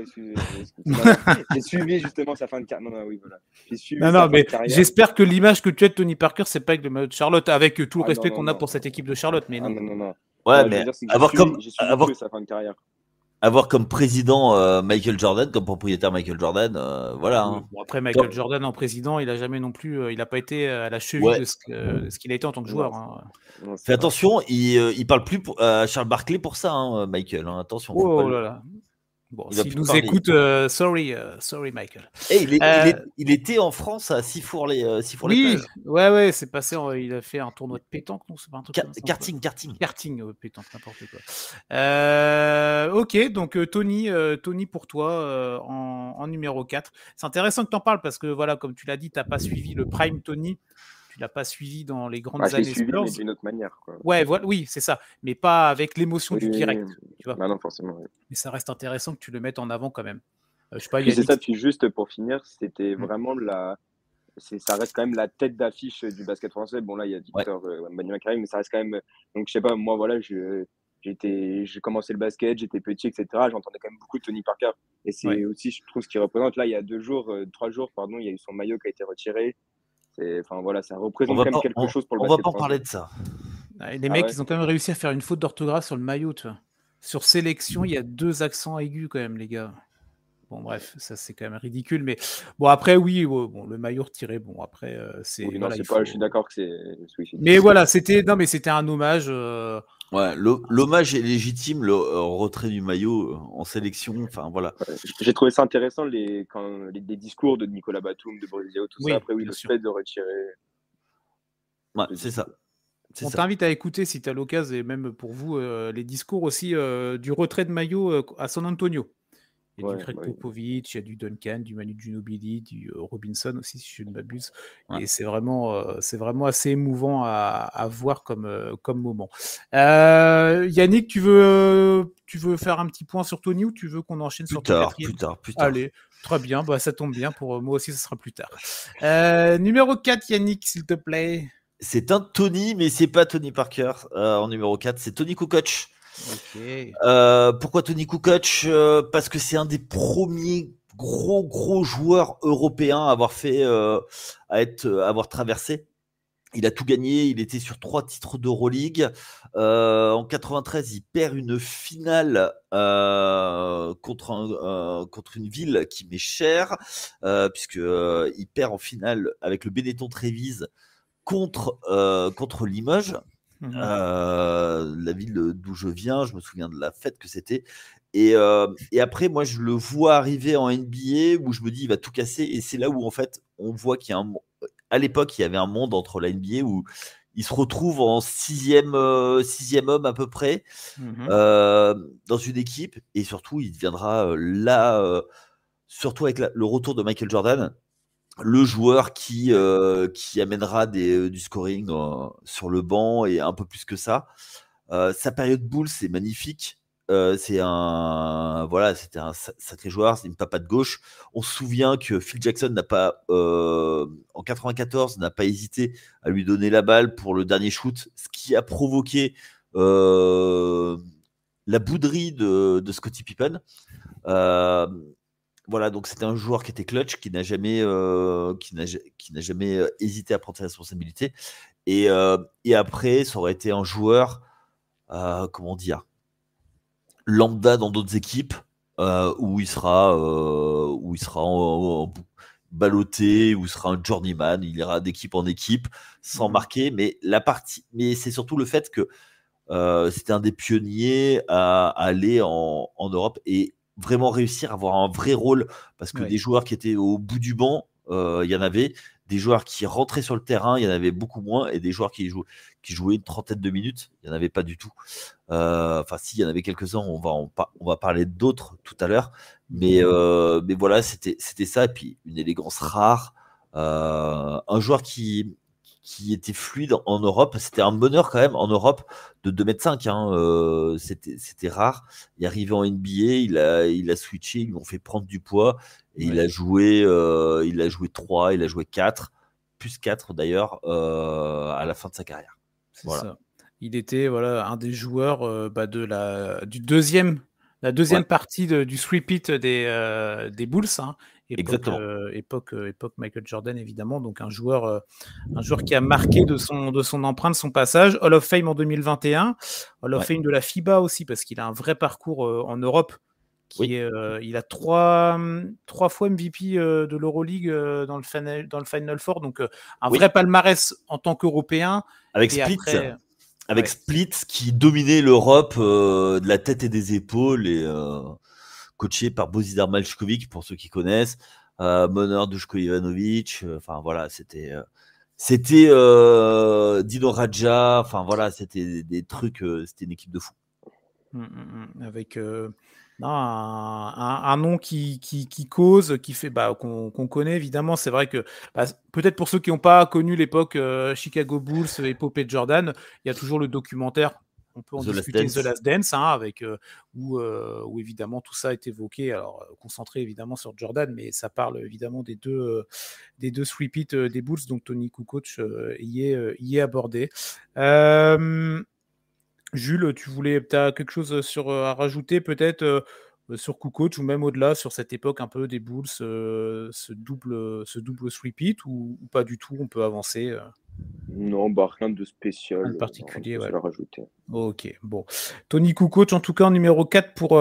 J'ai suivi justement sa fin de carrière. Non, oui, voilà. J'ai suivi sa fin de carrière. J'espère que l'image que tu as de Tony Parker, c'est pas avec le maillot de Charlotte, avec tout le respect qu'on a pour cette équipe de Charlotte. Mais non. Non. Ouais, mais j'ai suivi sa fin de carrière. Avoir comme président Michael Jordan, comme propriétaire Michael Jordan, voilà. Hein. Bon, après, Michael Jordan en président, il a jamais non plus, il n'a pas été à la cheville de ce qu'il a été en tant que joueur. Fais attention, il parle plus à Charles Barkley pour ça, hein, Michael. Hein, attention. Oh là là. Bon, s'il nous écoute, sorry Michael. Hey, il était en France à Sifour-les-Plages. Oui, ouais, c'est passé. Il a fait un tournoi de pétanque, non, c'est pas un truc comme ça. Karting, pétanque, n'importe quoi. Ok, donc Tony pour toi en numéro 4. C'est intéressant que tu en parles parce que voilà, comme tu l'as dit, tu n'as pas suivi le prime Tony. Tu l'as pas suivi dans les grandes années Spurs. Mais d'une autre manière, quoi. Ouais, oui, c'est ça. Mais pas avec l'émotion du direct. Tu vois. Bah non, forcément. Oui. Mais ça reste intéressant que tu le mettes en avant quand même. Je sais pas, c'est ça, puis juste pour finir, c'était vraiment ça reste quand même la tête d'affiche du basket français. Bon, là, il y a Ouais. Victor Wembanyama qui arrive, mais ça reste quand même. Donc, je sais pas, moi, voilà, j'ai commencé le basket, j'étais petit, etc. J'entendais quand même beaucoup de Tony Parker. Et c'est Ouais. aussi, je trouve, ce qu'il représente. Là, il y a 3 jours, pardon, il y a eu son maillot qui a été retiré. Enfin, voilà, ça On représente va quand même pas, quelque chose pour le on va basket pas en français. parler de ça. Et les Ah mecs, ouais? ils ont quand même réussi à faire une faute d'orthographe sur le maillot, tu vois. Sur sélection, il y a 2 accents aigus quand même, les gars. Bon, bref, ça c'est quand même ridicule. Mais bon, après, oui, bon, le maillot retiré, bon, après, c'est. Oui, non, Voilà, c'est il pas, je faut. suis d'accord que c'est suicide. Mais voilà, c'était. Non, mais c'était un hommage. Ouais, l'hommage est légitime, le retrait du maillot en sélection, enfin voilà. Ouais. J'ai trouvé ça intéressant, les discours de Nicolas Batum, de Brizio, tout ça. Oui, Après, oui, bien le sûr. fait de retirer. Ouais, le c'est ça. discours. C'est On ça. t'invite à écouter, si tu as l'occasion, et même pour vous, les discours aussi du retrait de maillot à San Antonio. Il y a du Ouais, Greg bah oui. Popovich, il y a du Duncan, du Manu Ginobili, du Robinson aussi, si je ne m'abuse. Ouais. Et c'est vraiment assez émouvant à voir comme moment. Yannick, tu veux faire un petit point sur Tony ou tu veux qu'on enchaîne sur ton quatrième? Plus tard. Allez, très bien, bah, ça tombe bien. Pour moi aussi, ce sera plus tard. Numéro 4, Yannick, s'il te plaît. C'est un Tony, mais c'est pas Tony Parker en numéro 4, c'est Tony Kukoc. Ok. Pourquoi Tony Kukoc Parce que c'est un des premiers gros joueurs européens à avoir traversé. Il a tout gagné, il était sur 3 titres d'Euroleague. En 93, il perd une finale contre une ville qui m'est chère, puisque il perd en finale avec le Benetton Trévise contre Limoges. La ville d'où je viens, je me souviens de la fête que c'était. Et après, moi, je le vois arriver en NBA où je me dis, il va tout casser. Et c'est là où, en fait, on voit qu'il y a à l'époque, il y avait un monde entre la NBA où il se retrouve en sixième homme à peu près dans une équipe. Et surtout, il deviendra surtout avec le retour de Michael Jordan, le joueur qui amènera du scoring sur le banc et un peu plus que ça. Sa période Bulls, c'est magnifique. C'était un sacré joueur, c'est une papa de gauche. On se souvient que Phil Jackson en 94 n'a pas hésité à lui donner la balle pour le dernier shoot, ce qui a provoqué la bouderie de Scottie Pippen. Voilà, donc c'était un joueur qui était clutch, qui n'a jamais hésité à prendre ses responsabilités. Et après, ça aurait été un joueur, comment dire, lambda dans d'autres équipes, où il sera ballotté, où il sera un journeyman, il ira d'équipe en équipe sans marquer. Mais c'est surtout le fait que c'était un des pionniers à aller en Europe et vraiment réussir à avoir un vrai rôle, parce que des joueurs qui étaient au bout du banc, il y en avait, des joueurs qui rentraient sur le terrain, il y en avait beaucoup moins, et des joueurs qui jouaient une trentaine de minutes, il n'y en avait pas du tout. Enfin, si, il y en avait quelques-uns, on va parler d'autres tout à l'heure, mais voilà, c'était ça, et puis une élégance rare, un joueur qui était fluide en Europe. C'était un meneur quand même en Europe de 2,5 m. C'était rare. Il est arrivé en NBA, il a switché, ils lui ont fait prendre du poids et il a joué 3, il a joué 4, plus 4 d'ailleurs, à la fin de sa carrière. C'est ça. Il était un des joueurs la deuxième partie du three-peat des Bulls. Époque Michael Jordan, évidemment. Donc un joueur qui a marqué de son empreinte, son passage. Hall of Fame en 2021. Hall of Fame de la FIBA aussi, parce qu'il a un vrai parcours en Europe. Il a 3 fois MVP de l'Euroleague dans le Final Four. Donc un vrai palmarès en tant qu'Européen. Avec Split qui dominait l'Europe de la tête et des épaules, et coaché par Bozidar Maljkovic, pour ceux qui connaissent, meneur Duško Ivanović, enfin voilà, c'était Dino Radja, enfin voilà, c'était des trucs, c'était une équipe de fou. Avec un nom qui cause, qui fait qu'on connaît évidemment. C'est vrai que peut-être pour ceux qui n'ont pas connu l'époque Chicago Bulls, épopée de Jordan, il y a toujours le documentaire on peut en The Last discuter Dance. The Last Dance, hein, avec, où évidemment tout ça est évoqué, alors concentré évidemment sur Jordan, mais ça parle évidemment des deux sweep-it des Bulls, donc Tony Kukoc y est abordé. Jules, tu as quelque chose à rajouter peut-être sur Kukoc ou même au-delà, sur cette époque un peu des Bulls, ce double sweep-it ou pas du tout, on peut avancer Non, bah rien de spécial, rien de particulier, ouais. à rajouter. Ok, bon. Tony Kukoc, en tout cas, en numéro 4 pour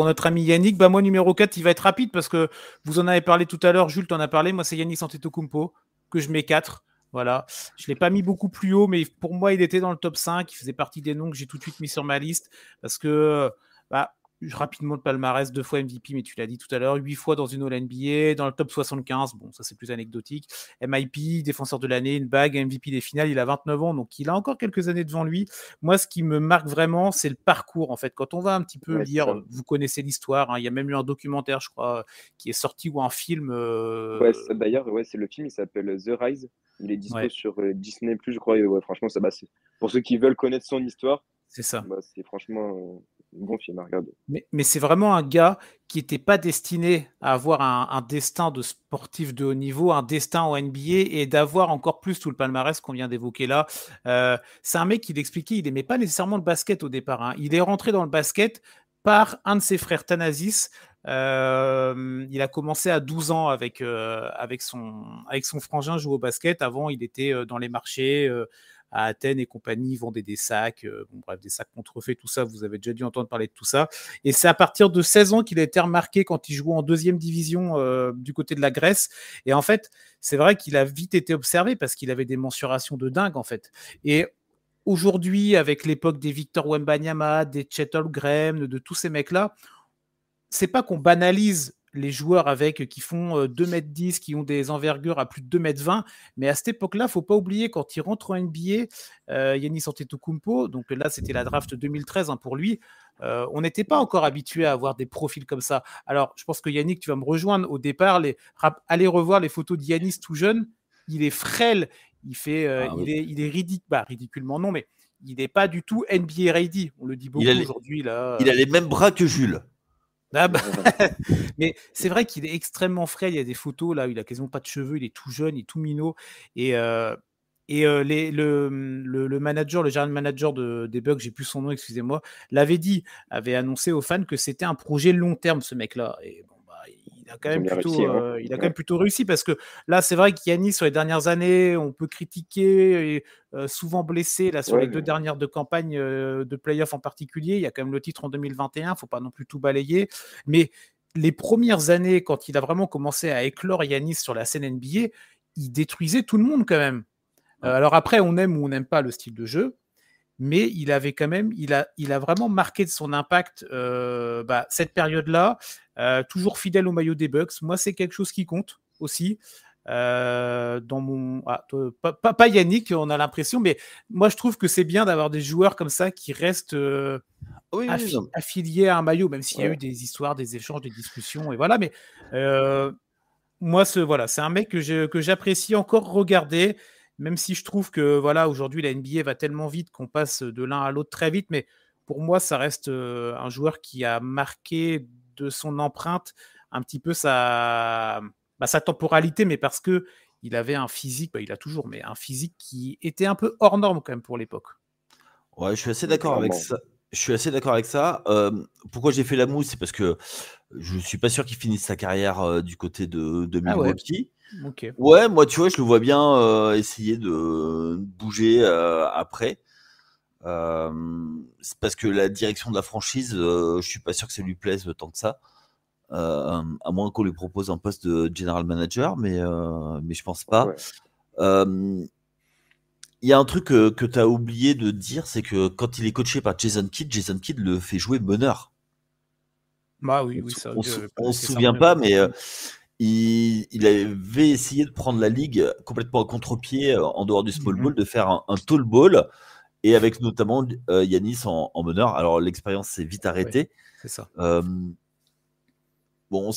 notre ami Yannick. Bah, moi, numéro 4, il va être rapide parce que vous en avez parlé tout à l'heure, Jules t'en a parlé. Moi, c'est Giannis Antetokounmpo que je mets 4. Voilà. Je ne l'ai pas mis beaucoup plus haut, mais pour moi, il était dans le top 5. Il faisait partie des noms que j'ai tout de suite mis sur ma liste parce que, rapidement, le palmarès, 2 fois MVP, mais tu l'as dit tout à l'heure, 8 fois dans une All-NBA, dans le top 75, bon, ça c'est plus anecdotique. MIP, défenseur de l'année, une bague, MVP des finales, il a 29 ans, donc il a encore quelques années devant lui. Moi, ce qui me marque vraiment, c'est le parcours, en fait. Quand on va un petit peu lire, vous connaissez l'histoire, hein, il y a même eu un documentaire, je crois, qui est sorti, ou un film. Ouais, d'ailleurs, c'est le film, il s'appelle The Rise. Il est dispo sur Disney+, je crois. Et ouais, franchement, c'est pour ceux qui veulent connaître son histoire. C'est ça. C'est franchement un bon film à regarder. Mais c'est vraiment un gars qui n'était pas destiné à avoir un destin de sportif de haut niveau, un destin au NBA et d'avoir encore plus tout le palmarès qu'on vient d'évoquer là. C'est un mec qui l'expliquait, il n'aimait pas nécessairement le basket au départ. Hein. Il est rentré dans le basket par un de ses frères, Thanasis. Il a commencé à 12 ans avec son frangin jouer au basket. Avant, il était dans les marchés à Athènes et compagnie, vendait des sacs, des sacs contrefaits, tout ça, vous avez déjà dû entendre parler de tout ça. Et c'est à partir de 16 ans qu'il a été remarqué quand il jouait en 2e division du côté de la Grèce. Et en fait, c'est vrai qu'il a vite été observé parce qu'il avait des mensurations de dingue, en fait. Et aujourd'hui, avec l'époque des Victor Wembanyama, des Chet Holmgren, de tous ces mecs-là, c'est pas qu'on banalise les joueurs qui font 2m10, qui ont des envergures à plus de 2m20, mais à cette époque-là, il ne faut pas oublier, quand il rentre en NBA, Giannis Antetokounmpo, donc là, c'était la draft 2013 pour lui, on n'était pas encore habitué à avoir des profils comme ça. Alors, je pense que Yannick, tu vas me rejoindre. Au départ, allez revoir les photos de Giannis tout jeune, il est frêle, il est ridiculement non, mais il n'est pas du tout NBA ready. On le dit beaucoup aujourd'hui. Là, il a les mêmes bras que Jules. Mais c'est vrai qu'il est extrêmement frais. Il y a des photos là où il a quasiment pas de cheveux, il est tout jeune, il est tout minot. Et le manager, le general manager des Bucks, j'ai plus son nom, excusez-moi, avait annoncé aux fans que c'était un projet long terme, ce mec-là. Et bon, il a quand même plutôt réussi parce que là, c'est vrai qu'Yannis, sur les dernières années, on peut critiquer, souvent blessé là, sur les 2 dernières de campagne de playoff en particulier. Il y a quand même le titre en 2021, il ne faut pas non plus tout balayer. Mais les premières années, quand il a vraiment commencé à éclore Yannis sur la scène NBA, il détruisait tout le monde quand même. Alors après, on aime ou on n'aime pas le style de jeu, mais il avait quand même, il a vraiment marqué de son impact cette période-là, toujours fidèle au maillot des Bucks. Moi, c'est quelque chose qui compte aussi. Pas Yannick, on a l'impression, mais moi, je trouve que c'est bien d'avoir des joueurs comme ça qui restent affiliés à un maillot, même s'il y a eu des histoires, des échanges, des discussions, et voilà. Mais moi, c'est un mec que j'apprécie encore regarder. Même si je trouve que aujourd'hui la NBA va tellement vite qu'on passe de l'un à l'autre très vite, mais pour moi ça reste un joueur qui a marqué de son empreinte un petit peu sa temporalité, mais parce que il avait un physique, il a toujours, mais un physique qui était un peu hors norme quand même pour l'époque. Ouais, je suis assez d'accord avec ça. Pourquoi j'ai fait la moue, c'est parce que je suis pas sûr qu'il finisse sa carrière du côté de Milwaukee. Okay. Ouais, moi, tu vois, je le vois bien essayer de bouger après. C'est parce que la direction de la franchise, je suis pas sûr que ça lui plaise tant que ça. À moins qu'on lui propose un poste de general manager, mais je pense pas. Ouais. Il y a un truc que tu as oublié de dire, c'est que quand il est coaché par Jason Kidd le fait jouer meneur. Bah oui, ça. On se souvient pas, mais il avait essayé de prendre la ligue complètement à contre-pied en dehors du small ball, de faire un tall ball, et avec notamment Giannis en meneur. Alors l'expérience s'est vite arrêtée. C'est ça. Bon,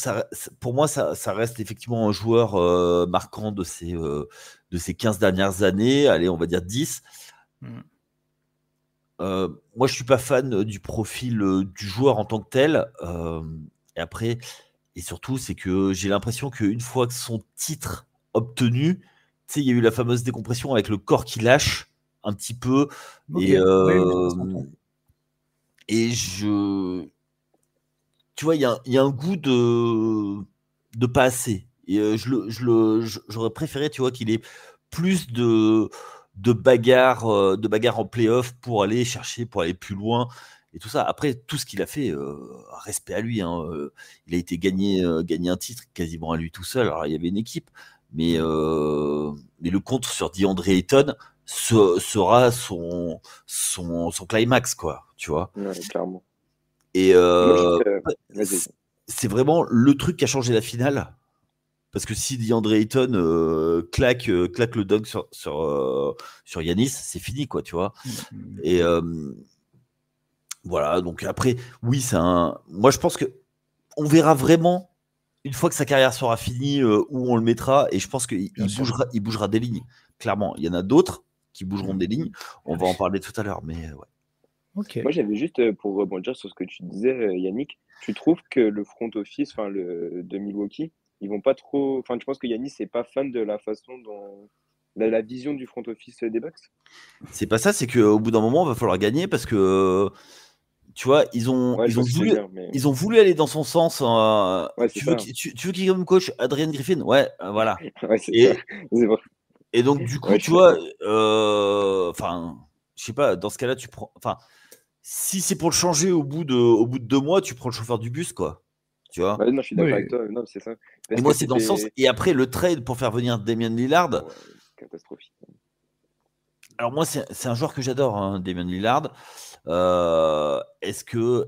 pour moi, ça reste effectivement un joueur marquant de ces 15 dernières années. Allez, on va dire 10. moi, je suis pas fan du profil du joueur en tant que tel. Et après, et surtout, c'est que j'ai l'impression qu'une fois que son titre obtenu, tu sais, il y a eu la fameuse décompression avec le corps qui lâche un petit peu. Ok, Et, oui, ça s'entend. et tu vois, il y a un goût de pas assez. Et j'aurais préféré, tu vois, qu'il ait plus de bagarres en playoff pour aller chercher, pour aller plus loin et tout ça. Après, tout ce qu'il a fait, respect à lui. Hein, il a été gagné un titre quasiment à lui tout seul. Alors, il y avait une équipe, mais le contre sur DeAndre Ayton sera son climax, quoi, tu vois. Ouais, clairement. Et Moi, vas-y. c'est vraiment le truc qui a changé la finale. Parce que si DeAndre Ayton claque le dunk sur Yanis, c'est fini, quoi, tu vois. Et voilà, donc après, oui, moi, je pense que on verra vraiment, une fois que sa carrière sera finie, où on le mettra. Et je pense qu'il il bougera des lignes. Clairement, il y en a d'autres qui bougeront des lignes. On va en parler tout à l'heure, mais ouais. Ok. Moi, j'avais juste pour rebondir sur ce que tu disais, Yannick, tu trouves que le front office, enfin de Milwaukee, ils vont pas trop. Enfin, tu penses que Yannis n'est pas fan de la façon dont la vision du front office des Bucks? C'est pas ça, c'est qu'au bout d'un moment, il va falloir gagner parce que tu vois, Ouais, je vois ce que tu veux dire, mais ils ont voulu aller dans son sens. ouais, c'est ça. Tu veux qu'il y ait comme coach Adrian Griffin? Ouais, voilà. Ouais, c'est ça. Et, C'est vrai. et donc, du coup, Ouais, je tu suis vois, d'accord. enfin, je sais pas, dans ce cas-là, tu prends. Enfin, si c'est pour le changer au bout de 2 mois, tu prends le chauffeur du bus, quoi. Tu vois? Ouais, non, je suis d'accord avec Oui. toi. Non, c'est ça. Et Parce que moi, c'est dans le sens. c'était Et après, le trade pour faire venir Damian Lillard. ouais, catastrophique. Alors, moi, c'est un joueur que j'adore, hein, Damian Lillard. Est-ce que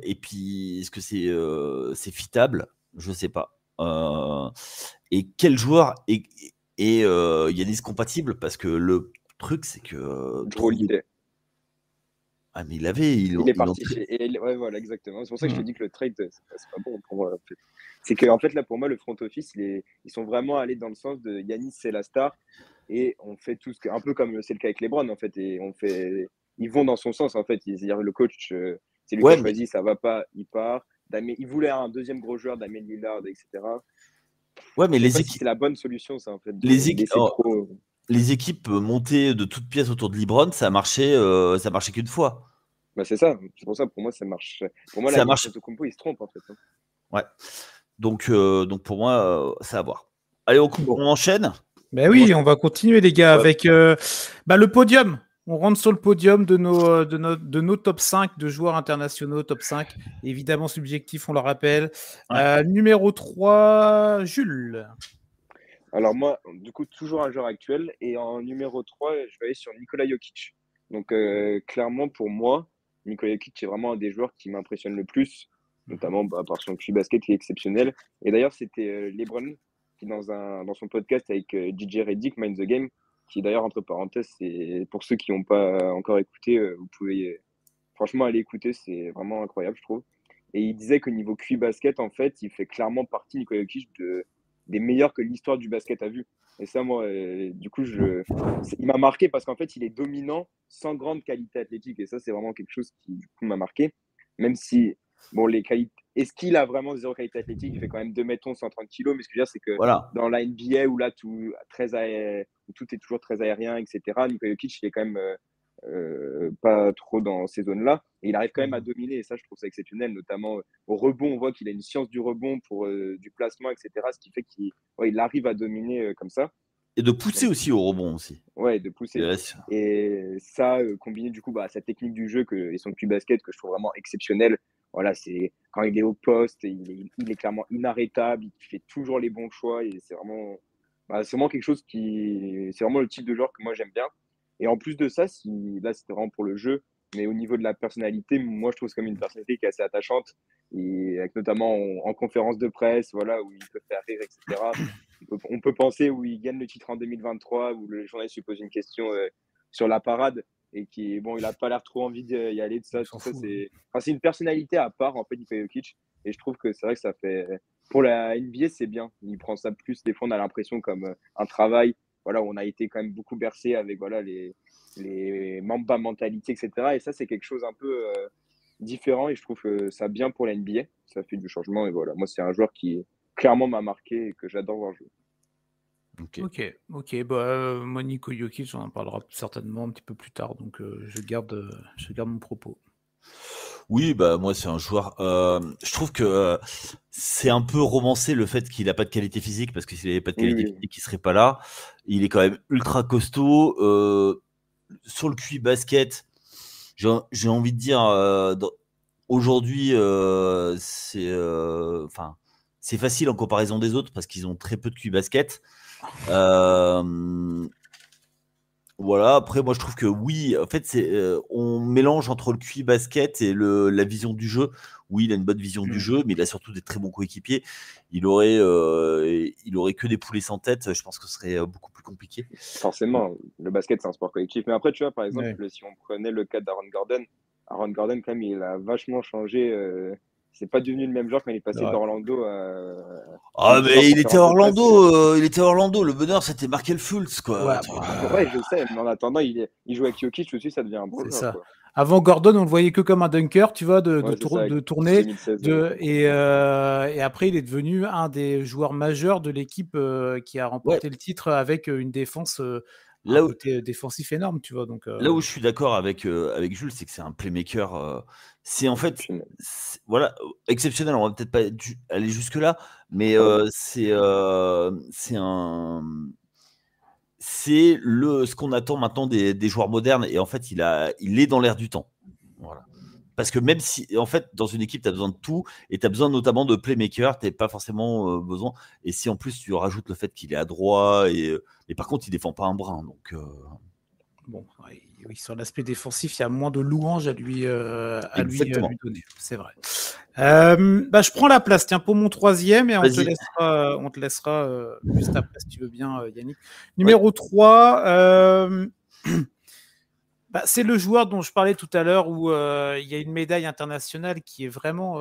c'est fitable? Je sais pas. Et quel joueur est Yanis compatible? Parce que le truc, c'est que Drew Holiday. Ah, mais ils Il est l'ont parti chez. Ouais, voilà, exactement. C'est pour ça que je te Hmm. dis que le trade, c'est pas bon pour moi. En fait. C'est qu'en fait, là, pour moi, le front office, ils sont vraiment allés dans le sens de Yanis, c'est la star. Et on fait tout ce que. Un peu comme c'est le cas avec LeBron, en fait. Et on fait. Ils vont dans son sens, en fait. C'est-à-dire, le coach, c'est lui qui a Ouais, mais, choisi, ça va pas, il part. Il voulait un deuxième gros joueur, Damien Lillard, etc. ouais, mais Je sais pas si c'est la bonne solution, ça, en fait, les, de équi- laisser oh, trop. les équipes montées de toutes pièces autour de LeBron, ça marchait qu'une fois. Bah, c'est ça. C'est pour ça, pour moi, ça marche. Pour moi, là, Ça Yannis marche. Antetokounmpo, il se trompe, en fait. Hein. Ouais. Donc pour moi, c'est à voir. Allez, Bon. on enchaîne. Ben Comment je- oui, on va continuer, les gars, Ouais. avec le podium. On rentre sur le podium de nos top 5 de joueurs internationaux, top 5. Évidemment subjectif, on le rappelle. Ouais. Numéro 3, Jules. Alors moi, du coup, toujours un joueur actuel. Et en numéro 3, je vais aller sur Nikola Jokic. Donc clairement, pour moi, Nikola Jokic est vraiment un des joueurs qui m'impressionne le plus, notamment par son QI basket qui est exceptionnel. Et d'ailleurs, c'était LeBron qui, dans son podcast avec DJ Redick, Mind the Game, qui d'ailleurs, entre parenthèses, c'est pour ceux qui n'ont pas encore écouté, vous pouvez franchement aller écouter, c'est vraiment incroyable, je trouve. Et il disait qu'au niveau QI basket, en fait, il fait clairement partie, Nikola Jokic, des meilleurs que l'histoire du basket a vu. Et ça, moi, du coup, il m'a marqué parce qu'en fait, il est dominant sans grande qualité athlétique. Et ça, c'est vraiment quelque chose qui, du coup, m'a marqué. Même si, bon, les qualités. Est-ce qu'il a vraiment zéro qualité athlétique? Il fait quand même 2 mètres 11, 130 kilos. Mais ce que je veux dire, c'est que Voilà. dans la NBA où là, où tout est toujours très aérien, etc., Nikola Jokic, il est quand même pas trop dans ces zones-là. Et il arrive quand même à dominer. Et ça, je trouve ça exceptionnel, notamment au rebond. On voit qu'il a une science du rebond pour du placement, etc. Ce qui fait qu'il arrive à dominer comme ça. Et de pousser Donc, aussi au rebond aussi. ouais, de pousser. Et Et ça, combiné du coup à sa technique du jeu et son cul basket que je trouve vraiment exceptionnel. Voilà, c'est quand il est au poste, il est clairement inarrêtable, il fait toujours les bons choix et c'est vraiment quelque chose c'est vraiment le type de joueur que moi j'aime bien. Et en plus de ça, là c'était vraiment pour le jeu, mais au niveau de la personnalité, moi je trouve que c'est comme une personnalité qui est assez attachante et avec notamment en conférence de presse, voilà, où il peut faire rire, etc. On peut penser où il gagne le titre en 2023, où le journaliste lui pose une question sur la parade et bon, il a pas l'air trop envie d'y aller, de ça, Il tout s'en ça, fout. c'est une personnalité à part, en fait, Nikola Jokic. Et je trouve que c'est vrai que ça fait, pour la NBA, c'est bien. Il prend ça plus, des fois, on a l'impression comme un travail, voilà, où on a été quand même beaucoup bercé avec, voilà, les Mamba mentality, etc. Et ça, c'est quelque chose un peu différent et je trouve que ça bien pour la NBA. Ça fait du changement et voilà. Moi, c'est un joueur qui clairement m'a marqué et que j'adore voir jouer. Ok. Bah, moi, Niko Jokic, on en parlera certainement un petit peu plus tard, donc je garde mon propos. Oui, bah moi c'est un joueur. Je trouve que c'est un peu romancé le fait qu'il n'a pas de qualité physique parce que s'il n'avait pas de qualité physique, il serait pas là. Il est quand même ultra costaud. Sur le QI basket, j'ai envie de dire aujourd'hui c'est c'est facile en comparaison des autres parce qu'ils ont très peu de QI basket. Voilà, après, moi je trouve que oui, en fait, on mélange entre le QI basket et la vision du jeu. Oui, il a une bonne vision du jeu, mais il a surtout des très bons coéquipiers. Il aurait que des poulets sans tête, je pense que ce serait beaucoup plus compliqué. Forcément, le basket, c'est un sport collectif. Mais après, tu vois, par exemple, si on prenait le cas d'Aaron Gordon, quand même, il a vachement changé. C'est pas devenu le même joueur quand il est passé d'Orlando à. Ah, mais il était à Orlando. Le bonheur, c'était Markel Fultz, quoi. Ouais, je sais, mais en attendant, il joue avec Jokic aussi, ça devient un bon joueur. Quoi. Avant Gordon, on le voyait que comme un dunker, tu vois, de tourner. 2016, et après, il est devenu un des joueurs majeurs de l'équipe qui a remporté le titre avec une défense, un côté défensif énorme, tu vois. Donc, là où je suis d'accord avec Jules, c'est que c'est un playmaker. C'est en fait, voilà, exceptionnel. On va peut-être pas aller jusque là, mais c'est ce qu'on attend maintenant des joueurs modernes. Et en fait, il est dans l'air du temps. Voilà. Parce que même si, en fait, dans une équipe, tu as besoin de tout, et tu as besoin notamment de playmaker, tu n'as pas forcément besoin. Et si en plus tu rajoutes le fait qu'il est adroit, et par contre, il défend pas un brin. Donc, bon, oui, sur l'aspect défensif, il y a moins de louanges à lui donner. C'est vrai. Je prends la place, tiens, pour mon troisième, et on te laissera juste après, si tu veux bien, Yannick. Numéro 3, c'est le joueur dont je parlais tout à l'heure, où il y a une médaille internationale qui est vraiment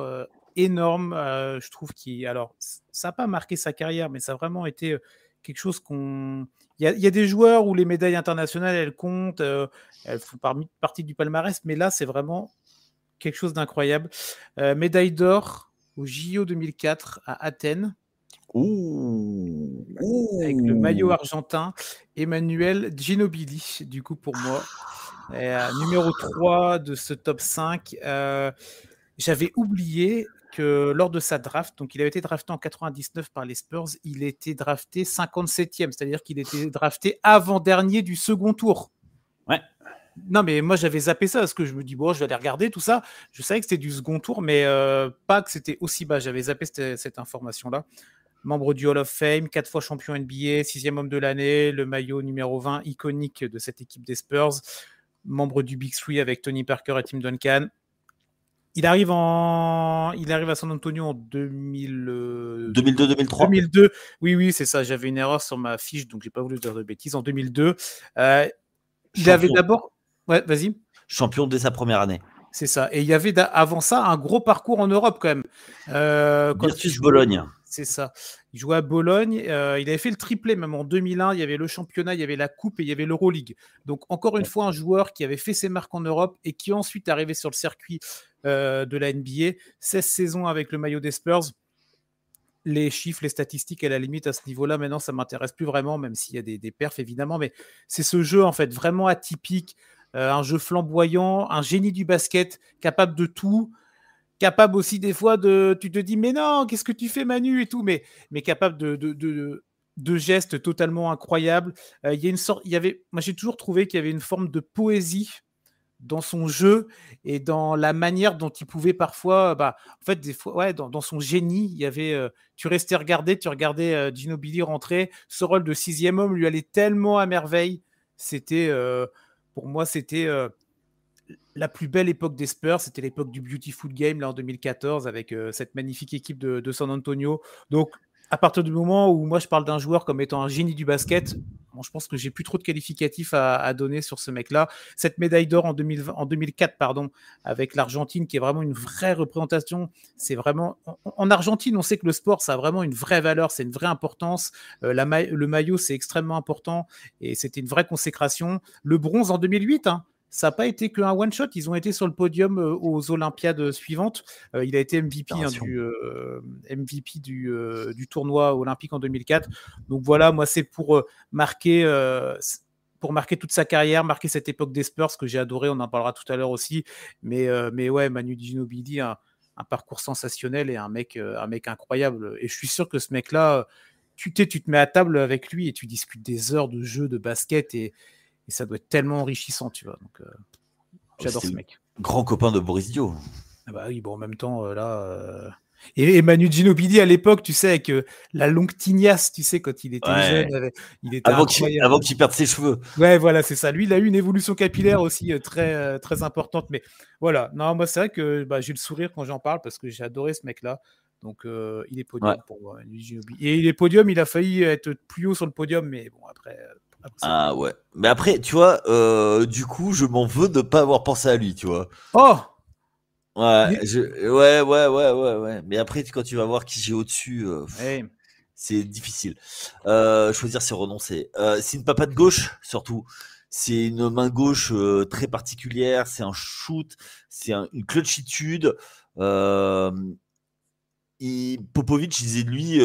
énorme. Je trouve alors, ça n'a pas marqué sa carrière, mais ça a vraiment été quelque chose qu'on... Il y a des joueurs où les médailles internationales, elles comptent, elles font partie du palmarès, mais là, c'est vraiment quelque chose d'incroyable. Médaille d'or au JO 2004 à Athènes. Avec le maillot argentin, Emmanuel Ginobili, du coup, pour moi. Numéro 3 de ce top 5. J'avais oublié que lors de sa draft, donc il avait été drafté en 99 par les Spurs, il était drafté 57e, c'est-à-dire qu'il était drafté avant-dernier du second tour. Ouais. Non, mais moi j'avais zappé ça parce que je me dis, bon, je vais aller regarder tout ça. Je savais que c'était du second tour, mais pas que c'était aussi bas. J'avais zappé cette information-là. Membre du Hall of Fame, 4 fois champion NBA, 6e homme de l'année, le maillot numéro 20 iconique de cette équipe des Spurs, membre du Big Three avec Tony Parker et Tim Duncan. Il arrive à San Antonio en 2002-2003. 2002. Oui, c'est ça. J'avais une erreur sur ma fiche, donc j'ai pas voulu dire de bêtises. En 2002, il avait d'abord... Ouais, vas-y. Champion dès sa première année. C'est ça. Et il y avait avant ça un gros parcours en Europe quand même. Virtus Bologne. C'est ça. Il jouait à Bologne. Il avait fait le triplé même en 2001. Il y avait le championnat, il y avait la coupe et il y avait l'Euroleague. Donc encore une fois, un joueur qui avait fait ses marques en Europe et qui ensuite est arrivé sur le circuit de la NBA. 16 saisons avec le maillot des Spurs. Les chiffres, les statistiques, à la limite, à ce niveau-là, maintenant, ça ne m'intéresse plus vraiment, même s'il y a des perfs, évidemment. Mais c'est ce jeu, en fait, vraiment atypique. Un jeu flamboyant, un génie du basket, capable de tout, capable aussi des fois tu te dis mais non, qu'est-ce que tu fais Manu et tout, mais capable de gestes totalement incroyables. Il y a une sorte, moi j'ai toujours trouvé qu'il y avait une forme de poésie dans son jeu et dans la manière dont il pouvait parfois, en fait des fois, ouais, dans son génie, il y avait, tu regardais Ginobili rentrer, ce rôle de 6e homme lui allait tellement à merveille. C'était pour moi, c'était la plus belle époque des Spurs. C'était l'époque du Beautiful Game, là, en 2014, avec cette magnifique équipe de San Antonio. Donc, à partir du moment où moi je parle d'un joueur comme étant un génie du basket, bon, je pense que j'ai plus trop de qualificatifs à donner sur ce mec-là. Cette médaille d'or en 2004, pardon, avec l'Argentine, qui est vraiment une vraie représentation. C'est vraiment en Argentine, on sait que le sport, ça a vraiment une vraie valeur, c'est une vraie importance. Le maillot, c'est extrêmement important et c'était une vraie consécration. Le bronze en 2008, hein. Ça n'a pas été qu'un one-shot, ils ont été sur le podium aux Olympiades suivantes. Il a été MVP, MVP du tournoi olympique en 2004. Donc voilà, moi c'est pour marquer toute sa carrière, marquer cette époque des Spurs que j'ai adoré, on en parlera tout à l'heure aussi. Mais ouais, Manu Ginobili, un parcours sensationnel et un mec incroyable. Et je suis sûr que ce mec-là, tu te mets à table avec lui et tu discutes des heures de jeu de basket et ça doit être tellement enrichissant, tu vois. Donc, j'adore ce mec. Grand copain de Boris Dio. Ah bah oui, bon, en même temps, Et Manu Ginobili à l'époque, tu sais, avec la longue tignasse, tu sais, quand il était jeune, il était avant qu'il perde ses cheveux. Ouais, voilà, c'est ça. Lui, il a eu une évolution capillaire aussi très, très importante. Mais voilà, non, moi, c'est vrai que j'ai le sourire quand j'en parle parce que j'ai adoré ce mec-là. Donc, il est podium pour moi, Manu Ginobili. Et il est podium, il a failli être plus haut sur le podium, mais bon, après ouais. Mais après, tu vois, du coup, je m'en veux de ne pas avoir pensé à lui, tu vois. Oh! Ouais, ouais. Mais après, quand tu vas voir qui j'ai au-dessus, c'est difficile. Choisir, c'est renoncer. C'est une patate gauche, surtout. C'est une main gauche très particulière. C'est un shoot. C'est une clutchitude. Popovic, il disait de lui...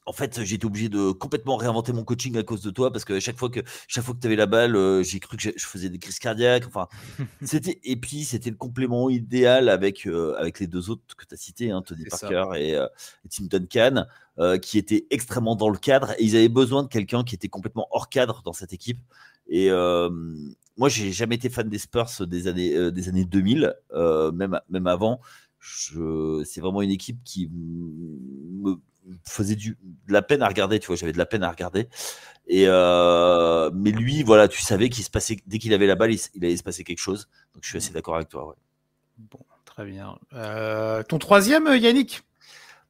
en fait, j'ai été obligé de complètement réinventer mon coaching à cause de toi parce que chaque fois que tu avais la balle, j'ai cru que je faisais des crises cardiaques. Enfin, c'était le complément idéal avec les deux autres que tu as cités, hein, Tony Parker et Tim Duncan, qui étaient extrêmement dans le cadre et ils avaient besoin de quelqu'un qui était complètement hors cadre dans cette équipe. Et moi, j'ai jamais été fan des Spurs des années 2000, même avant. C'est vraiment une équipe qui me faisait de la peine à regarder, tu vois, j'avais de la peine à regarder. Et mais lui, voilà, tu savais qu'il se passait, dès qu'il avait la balle, il allait se passer quelque chose. Donc je suis assez d'accord avec toi. Ouais. Bon, très bien. Ton troisième, Yannick?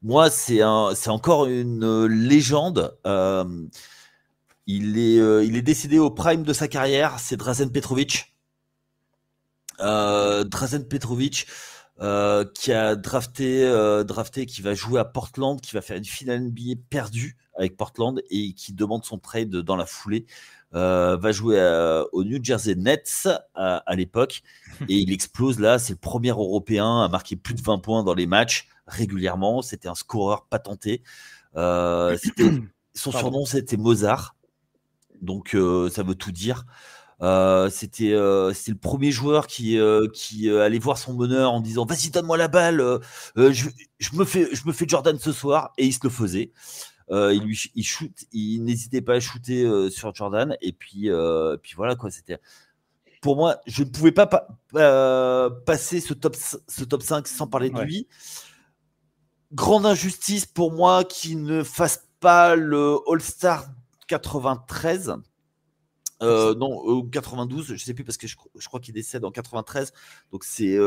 Moi, c'est encore une légende. Il est décédé au prime de sa carrière. C'est Drazen Petrovic. Drazen Petrovic. Qui a drafté, qui va jouer à Portland, qui va faire une finale NBA perdue avec Portland et qui demande son trade dans la foulée. Va jouer au New Jersey Nets à l'époque et il explose là. C'est le premier Européen à marquer plus de 20 points dans les matchs régulièrement. C'était un scoreur patenté. Son surnom, c'était Mozart. Donc, ça veut tout dire. C'était le premier joueur qui allait voir son meneur en disant vas-y donne-moi la balle, je me fais Jordan ce soir, et il se le faisait. Il n'hésitait pas à shooter sur Jordan, et puis voilà quoi. C'était, pour moi, je ne pouvais pas passer ce top 5 sans parler de lui. Grande injustice pour moi qu'il ne fasse pas le All-Star 93. Non, 92, je sais plus parce que je crois qu'il décède en 93. Donc c'est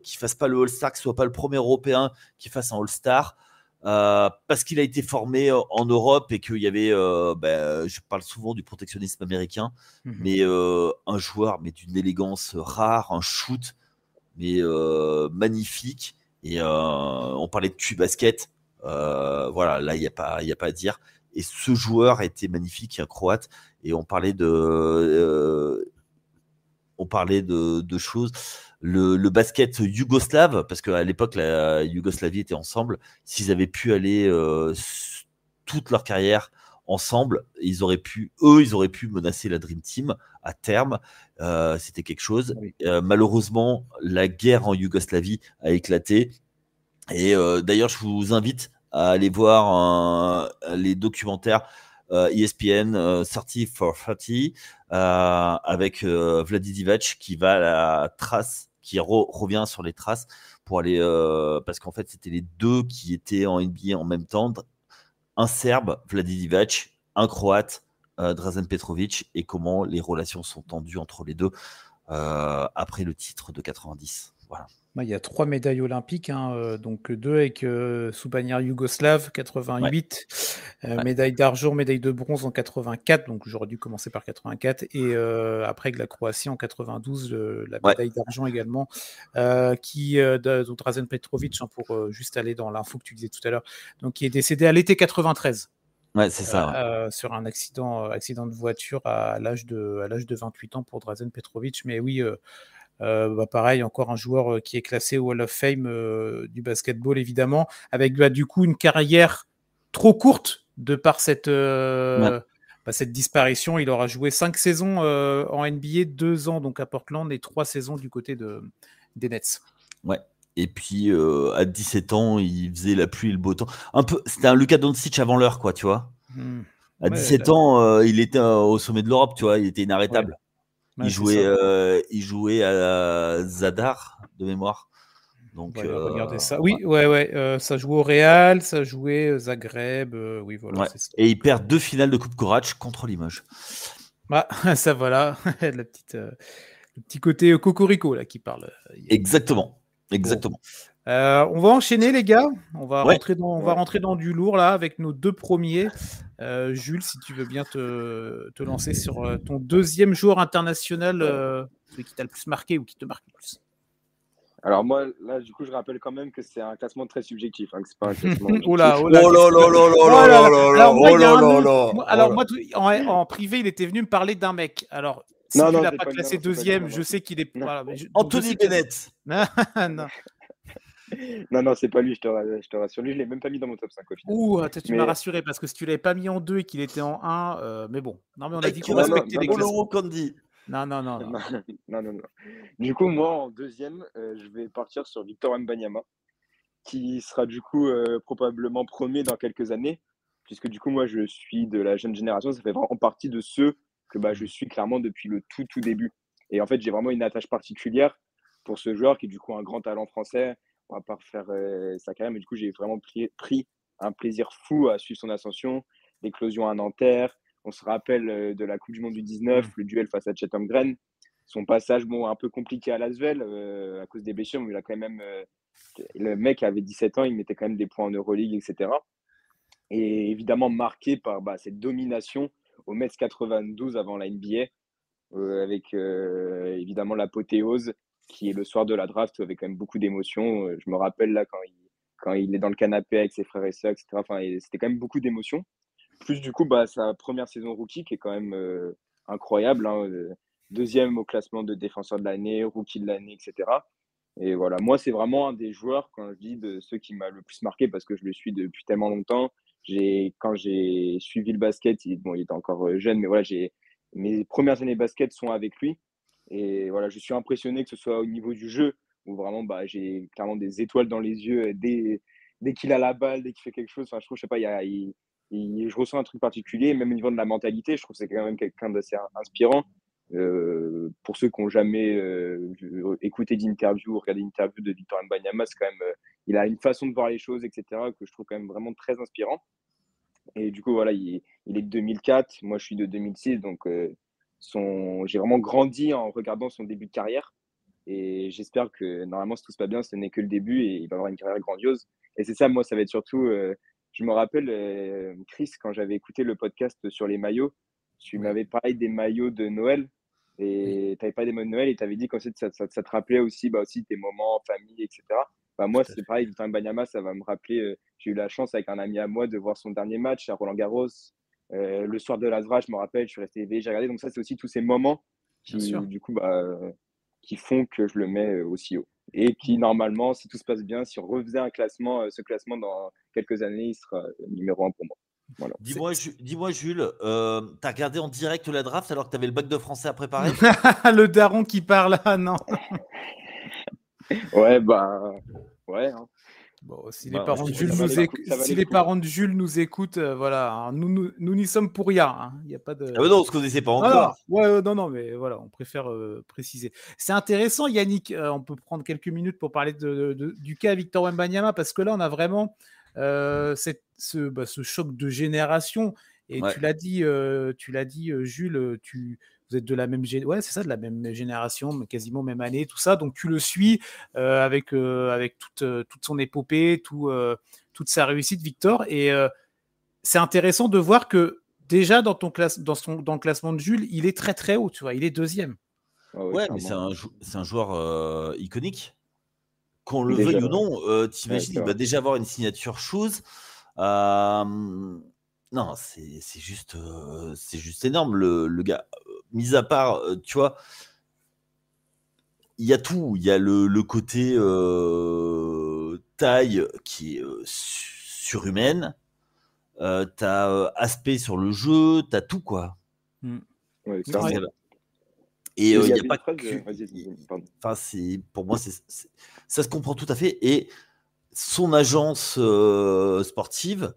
qu'il fasse pas le All-Star, que ce soit pas le premier Européen qui fasse un All-Star, parce qu'il a été formé en Europe et qu'il y avait, je parle souvent du protectionnisme américain, mais un joueur mais d'une élégance rare, un shoot mais magnifique. Et on parlait de Q-basket, voilà, là il y a pas à dire. Et ce joueur était magnifique, un Croate. Et on parlait de choses. Le basket yougoslave, parce qu'à l'époque, la Yougoslavie était ensemble. S'ils avaient pu aller toute leur carrière ensemble, ils auraient pu menacer la Dream Team à terme. C'était quelque chose. Oui. Malheureusement, la guerre en Yougoslavie a éclaté. Et d'ailleurs, je vous invite à aller voir les documentaires ESPN 30 for 30 avec Vladi Divac qui va à la trace, qui revient sur les traces pour aller parce qu'en fait c'était les deux qui étaient en NBA en même temps, un Serbe, Vladi Divac, un Croate, Drazen Petrovic, et comment les relations sont tendues entre les deux après le titre de 90. Voilà. Il y a 3 médailles olympiques, hein, donc 2 avec sous bannière yougoslave, 88, médaille d'argent, médaille de bronze en 84, donc j'aurais dû commencer par 84, et après avec la Croatie en 92, la médaille d'argent également, dont Drazen Petrovic, hein, pour juste aller dans l'info que tu disais tout à l'heure, donc qui est décédé à l'été 93. Ouais, c'est ça. Sur un accident de voiture à l'âge de 28 ans pour Drazen Petrovic, mais oui. Pareil, encore un joueur qui est classé au Hall of Fame du basketball, évidemment, avec du coup une carrière trop courte de par cette disparition. Il aura joué 5 saisons en NBA, 2 ans donc à Portland et 3 saisons du côté des Nets. Ouais. Et puis à 17 ans, il faisait la pluie et le beau temps. Un peu, c'était un Luka Doncic avant l'heure, quoi, tu vois. À 17 ans, il était au sommet de l'Europe, tu vois, il était inarrêtable. Il jouait à Zadar de mémoire. Donc, regardez ça. Oui, ça jouait au Real, ça jouait Zagreb. Oui, voilà, c'est ça. Et il perd 2 finales de Coupe Corach contre Limoges. Ça voilà, le petit côté cocorico là qui parle. Exactement. On va enchaîner, les gars. On va rentrer dans du lourd là avec nos 2 premiers. Jules, si tu veux bien te lancer sur ton deuxième joueur international, celui qui t'a le plus marqué ou qui te marque le plus. Alors moi, là, du coup, je rappelle quand même que c'est un classement très subjectif. Que c'est pas un classement. Alors moi, en privé, il était venu me parler d'un mec. Alors, si tu l'as pas classé deuxième, je sais qu'il est. Anthony Bennett. Non, c'est pas lui, je te rassure. Lui, je l'ai même pas mis dans mon top 5 au final. Tu m'as rassuré parce que si tu l'avais pas mis en 2 et qu'il était en 1, mais bon. Non, mais on a dit qu'on respectait les classements. Non. Du coup, moi, en deuxième, je vais partir sur Victor Wembanyama, qui sera du coup probablement premier dans quelques années, puisque du coup, moi, je suis de la jeune génération. Ça fait vraiment partie de ceux que je suis clairement depuis le tout début. Et en fait, j'ai vraiment une attache particulière pour ce joueur qui est du coup un grand talent français. On va pas refaire sa carrière, mais du coup, j'ai vraiment pris un plaisir fou à suivre son ascension, l'éclosion à Nanterre. On se rappelle de la Coupe du Monde du 19, le duel face à Chet Holmgren. Son passage, un peu compliqué à l'Asvel à cause des blessures, mais il a quand même. Le mec avait 17 ans, il mettait quand même des points en Euroleague, etc. Et évidemment marqué par cette domination au Metz 92 avant la NBA, avec évidemment l'apothéose qui est le soir de la draft, avec quand même beaucoup d'émotions. Je me rappelle là quand il est dans le canapé avec ses frères et sœurs, etc. Enfin, c'était quand même beaucoup d'émotions. Plus du coup, sa première saison rookie qui est quand même incroyable. Deuxième au classement de défenseur de l'année, rookie de l'année, etc. Et voilà, moi, c'est vraiment un des joueurs, quand je dis de ceux qui m'a le plus marqué, parce que je le suis depuis tellement longtemps. Quand j'ai suivi le basket, il était encore jeune, mais voilà, mes premières années de basket sont avec lui. Et voilà, je suis impressionné que ce soit au niveau du jeu, où vraiment, j'ai clairement des étoiles dans les yeux dès qu'il a la balle, dès qu'il fait quelque chose. Enfin, je trouve, je sais pas, je ressens un truc particulier, même au niveau de la mentalité, je trouve que c'est quand même quelqu'un d'assez inspirant. Pour ceux qui n'ont jamais écouté d'interview ou regardé d'interview de Victor Wembanyama, c'est quand même, il a une façon de voir les choses, etc., que je trouve quand même vraiment très inspirant. Et du coup, voilà, il est de 2004, moi je suis de 2006, donc j'ai vraiment grandi en regardant son début de carrière. Et j'espère que normalement, si tout se passe bien, ce n'est que le début et il va avoir une carrière grandiose. Et c'est ça, moi, ça va être surtout. Je me rappelle, Chris, quand j'avais écouté le podcast sur les maillots, tu m'avais parlé des maillots de Noël. Et tu avais parlé des maillots de Noël et tu avais dit qu'en fait, ça te rappelait aussi, aussi tes moments en famille, etc. Moi, c'est pareil, Victor Wembanyama, ça va me rappeler. J'ai eu la chance avec un ami à moi de voir son dernier match à Roland Garros. Le soir de l'Asra, je me rappelle, je suis resté éveillé, j'ai regardé. Donc, ça, c'est aussi tous ces moments qui, du coup, qui font que je le mets aussi haut. Et qui, normalement, si tout se passe bien, si on refaisait ce classement dans quelques années, il sera numéro 1 pour moi. Voilà. Dis-moi, Jules, t'as regardé en direct la draft alors que t'avais le bac de français à préparer? Le daron qui parle, non. Ouais, ouais. Bon, si les parents de Jules nous écoutent, voilà, nous n'y sommes pour rien. Il y a pas de. Ah non, on se connaissait pas encore. Non, mais voilà, on préfère préciser. C'est intéressant, Yannick. On peut prendre quelques minutes pour parler du cas Victor Wembanyama parce que là, on a vraiment ce choc de génération. Et tu l'as dit, Jules, vous vous êtes de la même ouais, c'est ça, de la même génération, mais quasiment même année, tout ça. Donc tu le suis avec toute son épopée, toute sa réussite, Victor. Et c'est intéressant de voir que déjà dans le classement de Jules, il est très très haut, tu vois, il est deuxième. Ah Ouais, mais c'est un joueur iconique. Qu'on le Déjà, veuille ou non, t'imagines, c'est il va vrai. déjà avoir une signature shoes. Non, c'est juste énorme, le gars. Mis à part, tu vois, il y a tout. Il y a le côté taille qui est surhumaine. T'as aspect sur le jeu, t'as tout, quoi. Ouais, Ouais. clairement. Et Il il y n'y a avait pas une phrase, que. vas-y, pardon. Enfin, pour moi, ça se comprend tout à fait. Et son agence sportive,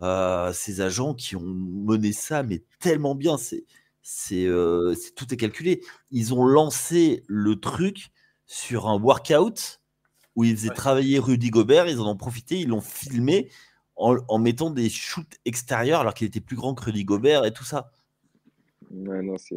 ces agents qui ont mené ça, mais tellement bien, tout est calculé. Ils ont lancé le truc sur un workout où ils faisaient travailler Rudy Gobert, ils en ont profité, ils l'ont filmé en mettant des shoots extérieurs alors qu'il était plus grand que Rudy Gobert et tout ça. Ouais, non, c'est.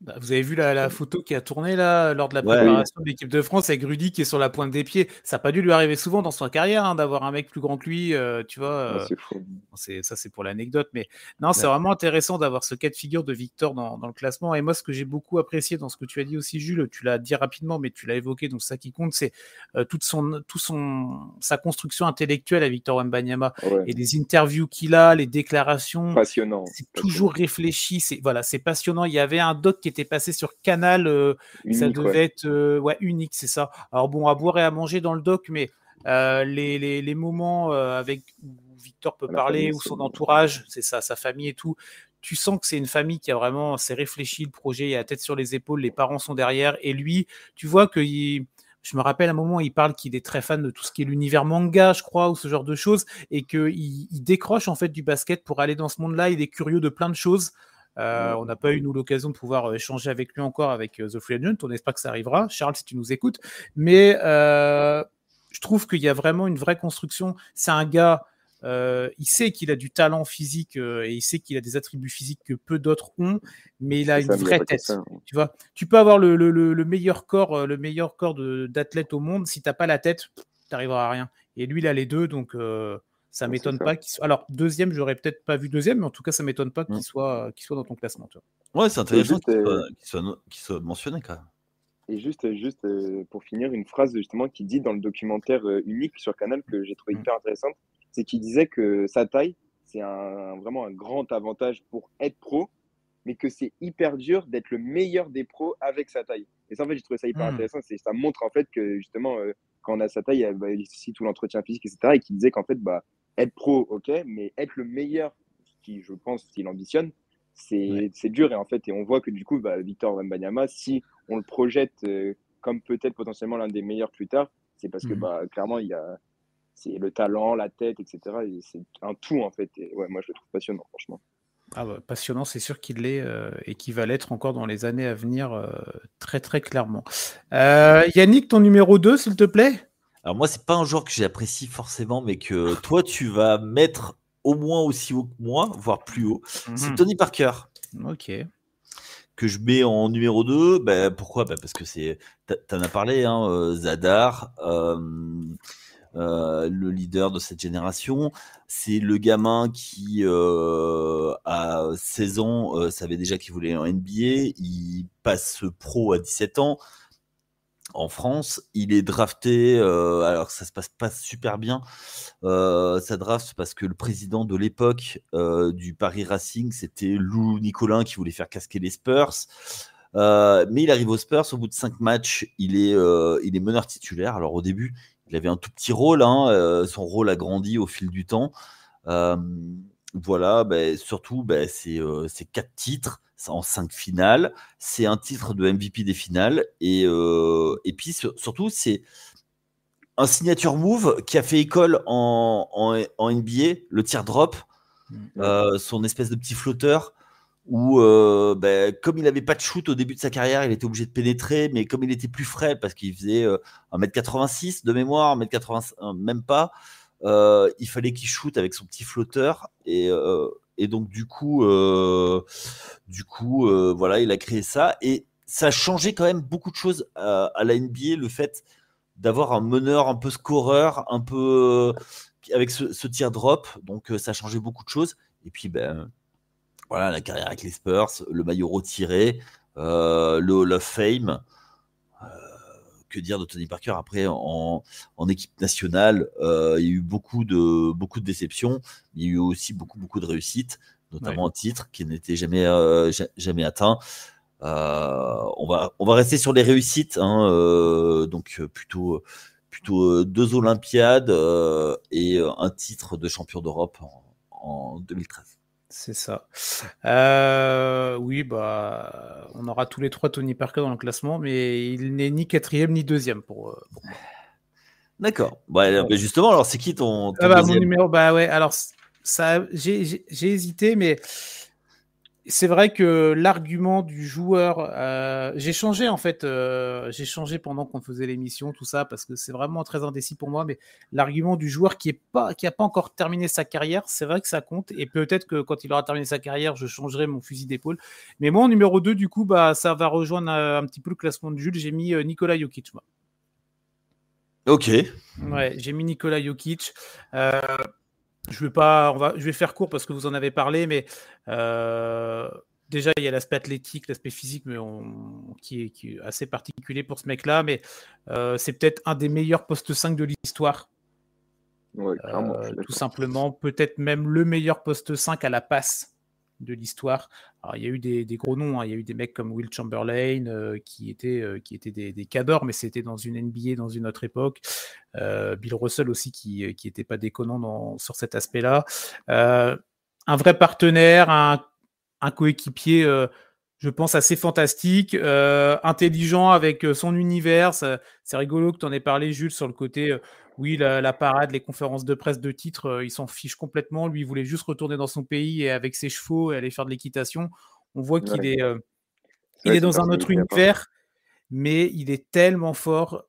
Bah, vous avez vu la photo qui a tourné là lors de la Ouais. préparation de l'équipe de France avec Rudy qui est sur la pointe des pieds. Ça n'a pas dû lui arriver souvent dans sa carrière d'avoir un mec plus grand que lui, tu vois. C'est fou. Ça, c'est pour l'anecdote. Mais non, c'est vraiment intéressant d'avoir ce cas de figure de Victor dans le classement. Et moi, ce que j'ai beaucoup apprécié dans ce que tu as dit aussi, Jules, tu l'as dit rapidement, mais tu l'as évoqué, donc ça qui compte, c'est sa construction intellectuelle à Victor Wembanyama et les interviews qu'il a, les déclarations. Passionnant. C'est toujours réfléchi. C'est passionnant. Il y avait un doc qui était passé sur Canal. Ça devait être unique, c'est ça. Alors bon, à boire et à manger dans le doc, mais les moments avec où Victor peut parler, famille, ou son entourage, c'est ça, sa famille et tout. Tu sens que c'est une famille qui a vraiment, c'est réfléchi le projet, il a la tête sur les épaules, les parents sont derrière, et lui, tu vois que je me rappelle un moment, il parle qu'il est très fan de tout ce qui est l'univers manga, je crois, ou ce genre de choses, et qu'il décroche en fait du basket pour aller dans ce monde-là. Il est curieux de plein de choses. On n'a pas eu nous l'occasion de pouvoir échanger avec lui encore avec The Free Agent. On espère que ça arrivera, Charles, si tu nous écoutes. Mais je trouve qu'il y a vraiment une vraie construction. C'est un gars, il sait qu'il a du talent physique et il sait qu'il a des attributs physiques que peu d'autres ont, mais il a une vraie tête. Tu vois, tu peux avoir le meilleur corps, d'athlète au monde, si t'as pas la tête, t'arriveras à rien. Et lui, il a les deux, donc ça m'étonne pas qu'il soit. Alors deuxième, j'aurais peut-être pas vu deuxième, mais en tout cas, ça m'étonne pas qu'il soit dans ton classement. Toi. Ouais, c'est intéressant qu'il soit mentionné quand même. Et juste pour finir, une phrase justement qui dit dans le documentaire unique sur Canal que j'ai trouvé hyper intéressante, c'est qu'il disait que sa taille, c'est vraiment un grand avantage pour être pro, mais que c'est hyper dur d'être le meilleur des pros avec sa taille. Et ça, en fait, j'ai trouvé ça hyper intéressant. Ça montre en fait que justement, quand on a sa taille, il y a ici tout l'entretien physique, etc. Et qu'il disait qu'en fait, être pro, ok, mais être le meilleur, qui je pense s'il ambitionne, c'est dur. Et en fait, et on voit que du coup, Victor Wembanyama, si on le projette comme peut-être potentiellement l'un des meilleurs plus tard, c'est parce que clairement, c'est le talent, la tête, etc. Et c'est un tout en fait. Et ouais, moi, je le trouve passionnant, franchement. Ah bah, passionnant, c'est sûr qu'il l'est et qu'il va l'être encore dans les années à venir très très clairement. Yannick, ton numéro 2, s'il te plaît. Alors moi, c'est pas un joueur que j'apprécie forcément, mais que toi, tu vas mettre au moins aussi haut que moi, voire plus haut. C'est Tony Parker. Ok. Que je mets en numéro 2. Pourquoi parce que t'en as parlé, Zadar, le leader de cette génération. C'est le gamin qui, à 16 ans, savait déjà qu'il voulait en NBA. Il passe pro à 17 ans. En France, il est drafté, alors ça se passe pas super bien, ça draft parce que le président de l'époque du Paris Racing, c'était Lou Nicolin qui voulait faire casquer les Spurs. Mais il arrive aux Spurs, au bout de 5 matchs, il est meneur titulaire. Alors au début, il avait un tout petit rôle, son rôle a grandi au fil du temps. Voilà, surtout, c'est 4 titres en 5 finales. C'est un titre de MVP des finales. Et puis, surtout, c'est un signature move qui a fait école en NBA, le teardrop, son espèce de petit flotteur, où, comme il n'avait pas de shoot au début de sa carrière, il était obligé de pénétrer, mais comme il était plus frais, parce qu'il faisait 1m86 de mémoire, 1m80, même pas, il fallait qu'il shoot avec son petit flotteur, et Et donc du coup, voilà, il a créé ça et ça a changé quand même beaucoup de choses à la NBA, le fait d'avoir un meneur un peu scoreur, un peu avec ce tir drop. Donc ça a changé beaucoup de choses. Et puis voilà, la carrière avec les Spurs, le maillot retiré, le Hall of Fame. Que dire de Tony Parker après en équipe nationale, il y a eu beaucoup de déceptions, il y a eu aussi beaucoup de réussites, notamment un titre qui n'était jamais atteint. On va rester sur les réussites, donc plutôt 2 Olympiades et un titre de champion d'Europe en 2013. C'est ça. Oui, on aura tous les 3 Tony Parker dans le classement, mais il n'est ni 4e ni 2e pour moi. D'accord. Mais justement, alors c'est qui ton mon deuxième? numéro, alors ça, j'ai hésité, mais c'est vrai que l'argument du joueur, j'ai changé en fait, j'ai changé pendant qu'on faisait l'émission, tout ça, parce que c'est vraiment très indécis pour moi, mais l'argument du joueur qui a pas encore terminé sa carrière, c'est vrai que ça compte, et peut-être que quand il aura terminé sa carrière, je changerai mon fusil d'épaule. Mais moi, en numéro 2, du coup, ça va rejoindre un petit peu le classement de Jules, j'ai mis Nikola Jokic, moi. Ok. Ouais, j'ai mis Nikola Jokic. Je vais faire court parce que vous en avez parlé, mais déjà il y a l'aspect athlétique, l'aspect physique, mais qui est assez particulier pour ce mec-là, mais c'est peut-être un des meilleurs postes 5 de l'histoire. Ouais, clairement, tout simplement, peut-être même le meilleur poste 5 à la passe de l'histoire. Alors, il y a eu des gros noms, il y a eu des mecs comme Will Chamberlain qui étaient des cadors, mais c'était dans une NBA dans une autre époque. Bill Russell aussi qui était pas déconnant sur cet aspect-là. Un vrai partenaire, un coéquipier, je pense assez fantastique, intelligent avec son univers. C'est rigolo que tu en aies parlé, Jules, sur le côté oui, la parade, les conférences de presse de titre, il s'en fiche complètement. Lui, il voulait juste retourner dans son pays et avec ses chevaux et aller faire de l'équitation. On voit qu'il est dans un autre univers, mais il est tellement fort,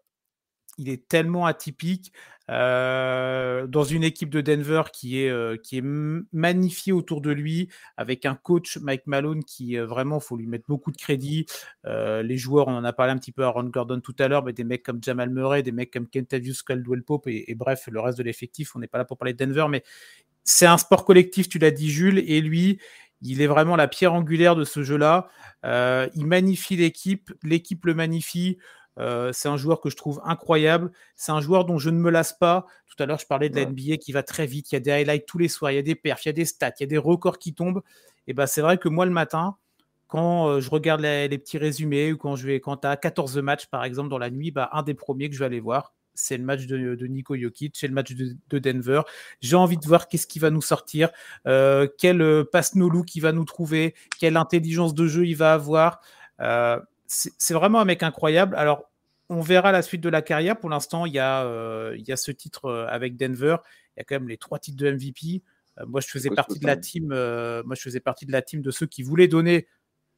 il est tellement atypique. Dans une équipe de Denver qui est magnifiée autour de lui, avec un coach, Mike Malone, qui vraiment, faut lui mettre beaucoup de crédit. Les joueurs, on en a parlé un petit peu à Ron Gordon tout à l'heure, mais des mecs comme Jamal Murray, des mecs comme Kentavious Caldwell-Pope et bref, le reste de l'effectif, on n'est pas là pour parler de Denver, mais c'est un sport collectif, tu l'as dit, Jules, et lui, il est vraiment la pierre angulaire de ce jeu-là. Il magnifie l'équipe le magnifie. C'est un joueur que je trouve incroyable. C'est un joueur dont je ne me lasse pas. Tout à l'heure, je parlais de la NBA qui va très vite. Il y a des highlights tous les soirs, il y a des perfs, il y a des stats, il y a des records qui tombent. Et c'est vrai que moi, le matin, quand je regarde les petits résumés ou quand tu as 14 matchs, par exemple, dans la nuit, un des premiers que je vais aller voir, c'est le match de Niko Jokic, c'est le match de Denver. J'ai envie de voir qu'est-ce qu'il va nous sortir, quel passe no look il va nous trouver, quelle intelligence de jeu il va avoir. C'est vraiment un mec incroyable. Alors, on verra la suite de la carrière. Pour l'instant, il y a ce titre avec Denver. Il y a quand même les 3 titres de MVP. Moi, je faisais partie de la team. Moi, je faisais partie de la team de ceux qui voulaient donner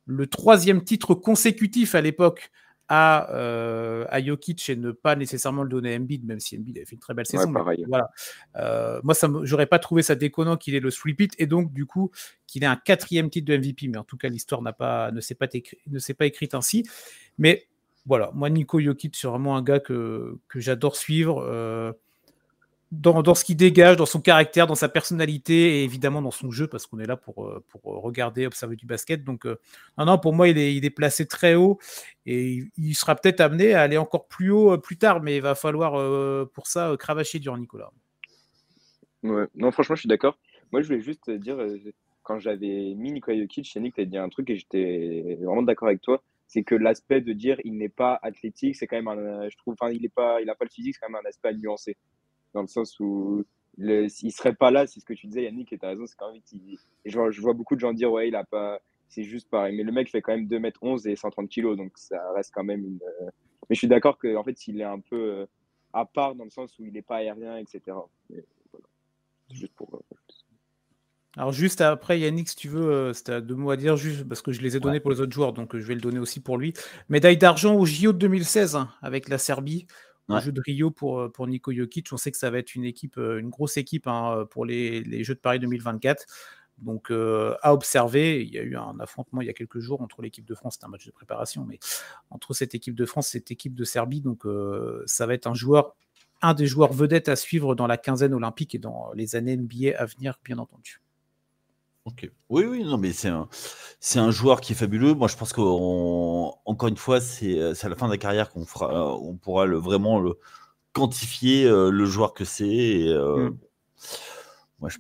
le 3e titre consécutif à l'époque à Jokic et ne pas nécessairement le donner à Embiid, même si Embiid avait fait une très belle saison. Pareil. Voilà. Moi, j'aurais pas trouvé ça déconnant qu'il ait le three-peat et donc du coup qu'il ait un 4e titre de MVP. Mais en tout cas, l'histoire ne s'est pas écrite ainsi. Mais voilà, moi, Niko Jokic, c'est vraiment un gars que j'adore suivre. Dans ce qu'il dégage, dans son caractère, dans sa personnalité et évidemment dans son jeu, parce qu'on est là pour regarder, observer du basket. Donc, non, pour moi, il est placé très haut et il sera peut-être amené à aller encore plus haut plus tard, mais il va falloir pour ça cravacher dur, Nicolas. Ouais. Non, franchement, je suis d'accord. Moi, je voulais juste te dire, quand j'avais mis Nikola Jokic, Yannick, tu as dit un truc et j'étais vraiment d'accord avec toi. C'est que l'aspect de dire il n'est pas athlétique, c'est quand même je trouve, il n'a pas le physique, c'est quand même un aspect à nuancer. Dans le sens où il serait pas là, c'est ce que tu disais, Yannick, et tu as raison, c'est quand même je vois beaucoup de gens dire ouais, il a pas, c'est juste pareil. Mais le mec fait quand même 2m11 et 130 kilos, donc ça reste quand même une. Mais je suis d'accord que en fait, il est un peu à part dans le sens où il n'est pas aérien, etc. Mais voilà. C'est juste pour. Alors juste après, Yannick, si tu veux, si tu as 2 mots à dire, juste parce que je les ai donnés pour les autres joueurs, donc je vais le donner aussi pour lui. Médaille d'argent au JO de 2016 avec la Serbie. Au jeu de Rio pour Niko Jokic. On sait que ça va être une grosse équipe pour les Jeux de Paris 2024. Donc, à observer, il y a eu un affrontement il y a quelques jours entre l'équipe de France, c'était un match de préparation, mais entre cette équipe de France et cette équipe de Serbie. Donc, ça va être un des joueurs vedettes à suivre dans la quinzaine olympique et dans les années NBA à venir, bien entendu. Ok. Oui, oui, non, mais c'est un joueur qui est fabuleux. Moi, je pense qu'encore une fois, c'est à la fin de la carrière qu'on on pourra vraiment le quantifier le joueur que c'est. Et, moi,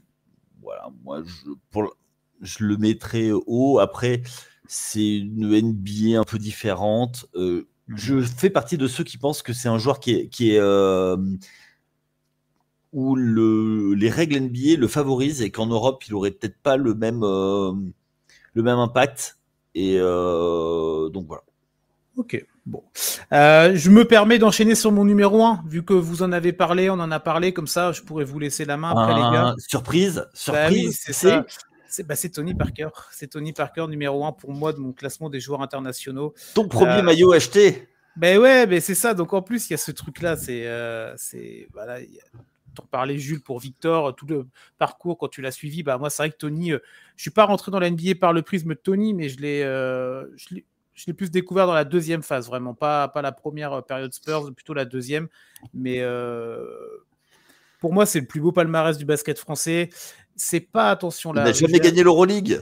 je le mettrais haut. Après, c'est une NBA un peu différente. Je fais partie de ceux qui pensent que c'est un joueur qui est où les règles NBA le favorisent et qu'en Europe, il aurait peut-être pas le même impact. Et donc voilà. Ok, bon. Je me permets d'enchaîner sur mon numéro 1, vu que vous en avez parlé, on en a parlé, comme ça, je pourrais vous laisser la main après, les gars. Surprise, Bah oui, c'est ça. C'est Tony Parker. C'est Tony Parker, numéro 1 pour moi de mon classement des joueurs internationaux. Ton premier maillot acheté. Ben ouais, mais c'est ça. Donc en plus, il y a ce truc-là. Voilà, t'en parlais, Jules, pour Victor, tout le parcours quand tu l'as suivi. Bah moi, c'est vrai que Tony, je suis pas rentré dans la NBA par le prisme de Tony, mais je l'ai plus découvert dans la deuxième phase, vraiment. Pas la première période Spurs, plutôt la deuxième. Mais pour moi, c'est le plus beau palmarès du basket français. C'est pas, attention là. Il n'a jamais gagné l'Euroleague.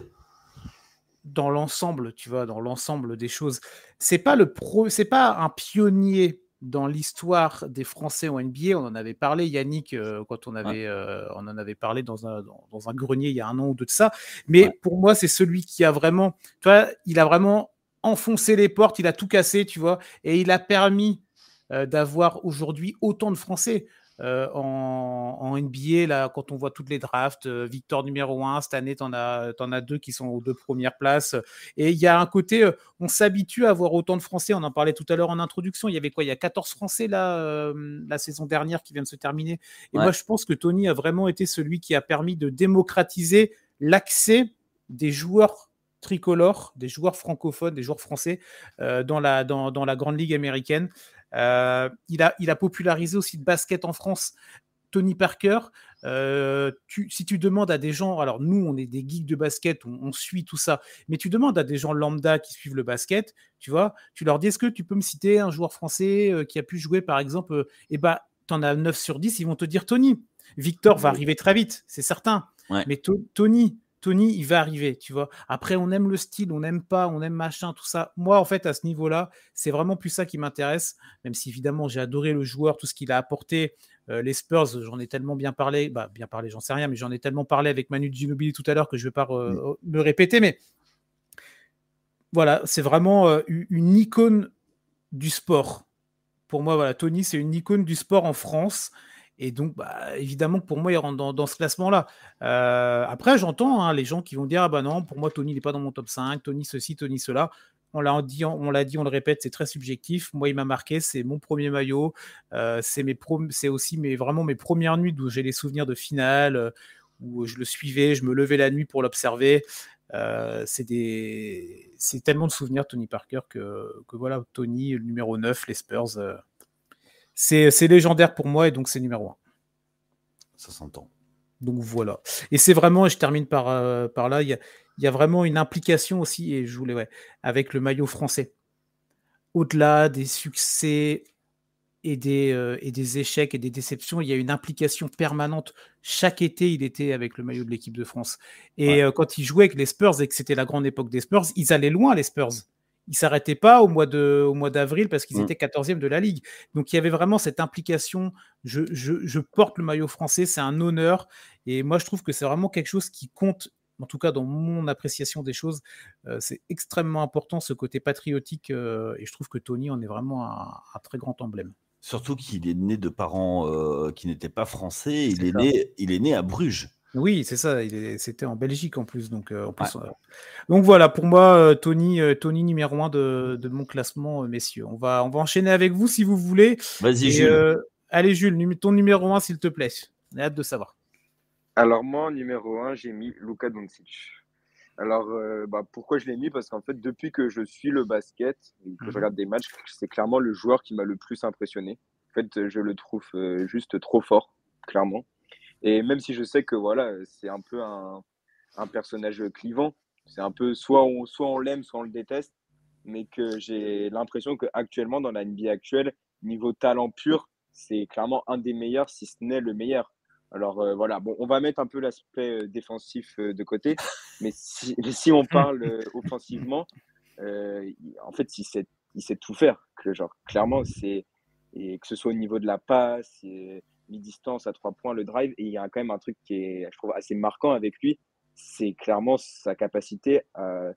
Dans l'ensemble, tu vois, dans l'ensemble des choses. C'est pas un pionnier dans l'histoire des Français en NBA. On en avait parlé, Yannick, quand on en avait parlé dans un grenier il y a 1 an ou 2 de ça. Mais pour moi, c'est celui qui a vraiment, tu vois, il a vraiment enfoncé les portes, il a tout cassé, tu vois, et il a permis d'avoir aujourd'hui autant de Français. En NBA, là, quand on voit toutes les drafts, Victor numéro 1, cette année, t'en as 2 qui sont aux 2 premières places. Et il y a un côté, on s'habitue à avoir autant de Français. On en parlait tout à l'heure en introduction. Il y avait quoi ? Il y a 14 Français là, la saison dernière qui vient de se terminer. Et moi, je pense que Tony a vraiment été celui qui a permis de démocratiser l'accès des joueurs tricolores, des joueurs francophones, des joueurs français dans la grande ligue américaine. Il a popularisé aussi le basket en France. Tony Parker, si tu demandes à des gens, alors nous on est des geeks de basket, on suit tout ça, mais tu demandes à des gens lambda qui suivent le basket, tu vois, tu leur dis est-ce que tu peux me citer un joueur français qui a pu jouer par exemple, et bah t'en as 9 sur 10, ils vont te dire Tony. Victor va arriver très vite, c'est certain, mais Tony, il va arriver, tu vois. Après, on aime le style, on n'aime pas, on aime machin, tout ça. Moi, en fait, à ce niveau-là, c'est vraiment plus ça qui m'intéresse, même si évidemment, j'ai adoré le joueur, tout ce qu'il a apporté. Les Spurs, j'en ai tellement bien parlé, j'en sais rien, mais j'en ai tellement parlé avec Manu Ginobili tout à l'heure que je ne vais pas me répéter, mais voilà, c'est vraiment une icône du sport. Pour moi, voilà, Tony, c'est une icône du sport en France. Et donc, évidemment, pour moi, il rentre dans ce classement-là. Après, j'entends les gens qui vont dire « Ah bah non, pour moi, Tony, il n'est pas dans mon top 5, Tony ceci, Tony cela ». On l'a dit, on le répète, c'est très subjectif. Moi, il m'a marqué, c'est mon premier maillot. C'est aussi vraiment mes premières nuits où j'ai les souvenirs de finale, où je le suivais, je me levais la nuit pour l'observer. C'est tellement de souvenirs, Tony Parker, que voilà, Tony, le numéro 9, les Spurs... c'est légendaire pour moi et donc c'est numéro 1. Ça s'entend. Donc voilà. Et c'est vraiment, et je termine par là, il y a vraiment une implication aussi, et je voulais, avec le maillot français. Au-delà des succès et des échecs et des déceptions, il y a une implication permanente. Chaque été, il était avec le maillot de l'équipe de France. Et quand il jouait avec les Spurs et que c'était la grande époque des Spurs, ils allaient loin, les Spurs. Ils ne s'arrêtaient pas au mois d'avril parce qu'ils étaient 14e de la Ligue. Donc, il y avait vraiment cette implication. Je porte le maillot français, c'est un honneur. Et moi, je trouve que c'est vraiment quelque chose qui compte, en tout cas dans mon appréciation des choses. C'est extrêmement important, ce côté patriotique. Et je trouve que Tony en est vraiment un très grand emblème. Surtout qu'il est né de parents qui n'étaient pas français. Il est né à Bruges. Oui, c'est ça. C'était en Belgique en plus. Donc voilà, pour moi, Tony numéro 1 de mon classement, messieurs. On va enchaîner avec vous si vous voulez. Vas-y, Jules. Allez, Jules, ton numéro 1, s'il te plaît. On a hâte de savoir. Alors moi, en numéro 1, j'ai mis Luka Doncic. Alors, pourquoi je l'ai mis? Parce qu'en fait, depuis que je suis le basket, que je regarde des matchs, c'est clairement le joueur qui m'a le plus impressionné. En fait, je le trouve juste trop fort, clairement. Et même si je sais que voilà, c'est un peu un personnage clivant. C'est un peu soit on l'aime, soit on le déteste. Mais que j'ai l'impression qu'actuellement, dans la NBA actuelle, niveau talent pur, c'est clairement un des meilleurs, si ce n'est le meilleur. Alors voilà, bon, on va mettre un peu l'aspect défensif de côté, mais si on parle offensivement, en fait, il sait tout faire. Genre, clairement, et que ce soit au niveau de la passe, mi-distance à 3 points, le drive, et il y a quand même un truc qui est, je trouve, assez marquant avec lui, c'est clairement sa capacité à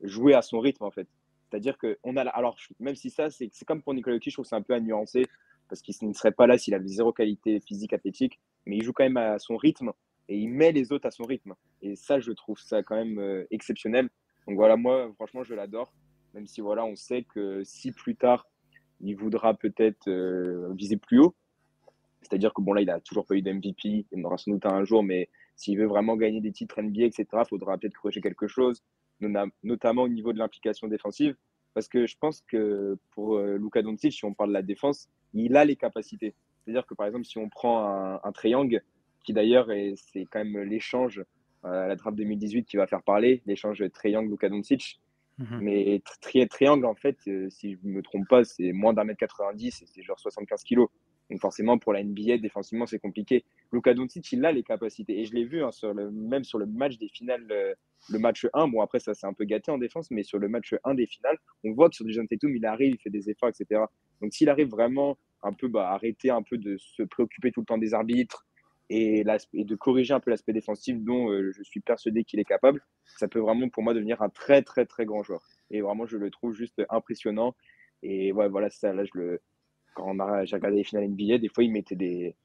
jouer à son rythme, en fait. C'est-à-dire que on a, alors même si ça, c'est comme pour Nikola Jokic, je trouve que c'est un peu à nuancer parce qu'il ne serait pas là s'il avait zéro qualité physique, athlétique, mais il joue quand même à son rythme et il met les autres à son rythme. Et ça, je trouve ça quand même exceptionnel. Donc voilà, moi, franchement, je l'adore. Même si voilà, on sait que si plus tard, il voudra peut-être viser plus haut, c'est-à-dire que bon, là, il a toujours pas eu d'MVP, il en aura sans doute un jour, mais s'il veut vraiment gagner des titres NBA, etc., il faudra peut-être corriger quelque chose, notamment au niveau de l'implication défensive. Parce que je pense que pour Luka Doncic, si on parle de la défense, il a les capacités. C'est-à-dire que par exemple, si on prend un triangle, qui d'ailleurs, c'est quand même l'échange à la draft 2018 qui va faire parler, l'échange triangle-Luka Doncic. Mais triangle, en fait, si je ne me trompe pas, c'est moins d'1 m 90 et c'est genre 75 kilos. Donc forcément, pour la NBA, défensivement, c'est compliqué. Luka Doncic, il a les capacités. Et je l'ai vu, hein, même sur le match des finales, le match 1. Bon, après, ça s'est un peu gâté en défense, mais sur le match 1 des finales, on voit que sur Jason Tatum, il arrive, il fait des efforts, etc. Donc s'il arrive vraiment un peu arrêter un peu de se préoccuper tout le temps des arbitres et de corriger un peu l'aspect défensif dont je suis persuadé qu'il est capable, ça peut vraiment, pour moi, devenir un très, très, très grand joueur. Et vraiment, je le trouve juste impressionnant. Et ouais, voilà, ça, là, quand j'ai regardé les finales NBA, des fois, il mettait des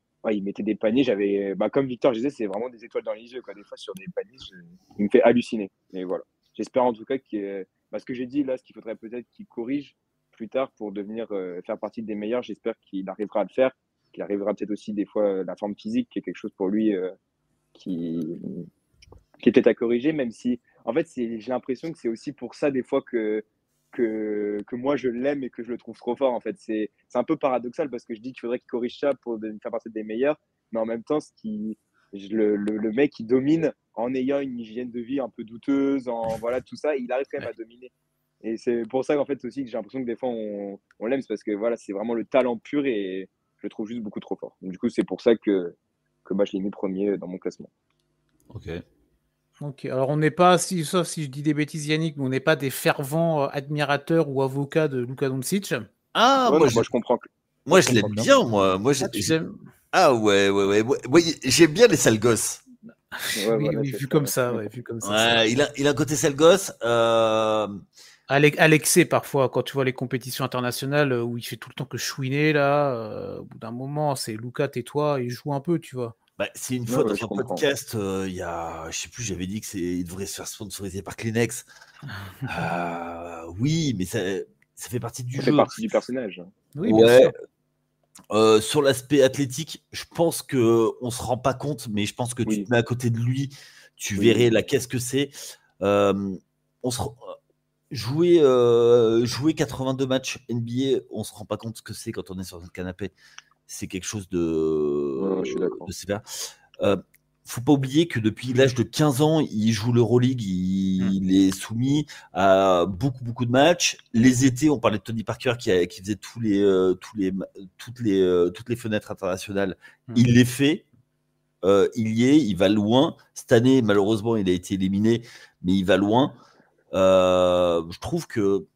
paniers. Comme Victor disait, c'est vraiment des étoiles dans les yeux, quoi. Des fois, sur des paniers, il me fait halluciner. Et voilà. J'espère en tout cas ce que j'ai dit là, ce qu'il faudrait peut-être qu'il corrige plus tard pour devenir faire partie des meilleurs. J'espère qu'il arrivera à le faire, qu'il arrivera peut-être aussi des fois la forme physique, qui est quelque chose pour lui qui, qui est peut-être à corriger, même si en fait, j'ai l'impression que c'est aussi pour ça des fois que moi je l'aime et que je le trouve trop fort. En fait, c'est un peu paradoxal parce que je dis qu'il faudrait qu'il corrige ça pour faire partie des meilleurs, mais en même temps, le mec qui domine en ayant une hygiène de vie un peu douteuse, voilà tout ça, il arrive quand même à dominer. Et c'est pour ça qu'en fait aussi que j'ai l'impression que des fois on l'aime, c'est parce que voilà, c'est vraiment le talent pur et je le trouve juste beaucoup trop fort. Donc, du coup, c'est pour ça que je l'ai mis premier dans mon classement. Ok. Ok, alors on n'est pas, sauf si je dis des bêtises Yannick, mais on n'est pas des fervents admirateurs ou avocats de Luka Doncic. Ah, Ouais, moi je comprends. Moi, je l'aime bien, moi. Ah ouais. J'aime bien les sales gosses. Ouais, oui, voilà, vu comme ça, vu comme ça. Ouais, il a un côté sale gosse. À l'excès parfois, quand tu vois les compétitions internationales où il fait tout le temps que chouiner, là, au bout d'un moment, c'est Luka, tais-toi et joue un peu, tu vois. Bah, c'est une fois dans je un comprends. podcast, il y a, je sais plus, j'avais dit il devrait se faire sponsoriser par Kleenex. Oui, mais ça fait partie du Ça jeu. fait partie du personnage. Oui, bien sûr. Sur l'aspect athlétique, je pense que on se rend pas compte, mais je pense que tu te mets à côté de lui, tu verrais la qu'est-ce que c'est. Jouer 82 matchs NBA, on se rend pas compte ce que c'est quand on est sur notre canapé. C'est quelque chose de sévère. Faut pas oublier que depuis l'âge de 15 ans, il joue l'Euroleague, il est soumis à beaucoup de matchs. Les étés, on parlait de Tony Parker qui faisait toutes les fenêtres internationales. Il les fait. Il y est, il va loin. Cette année, malheureusement, il a été éliminé, mais il va loin. Je trouve que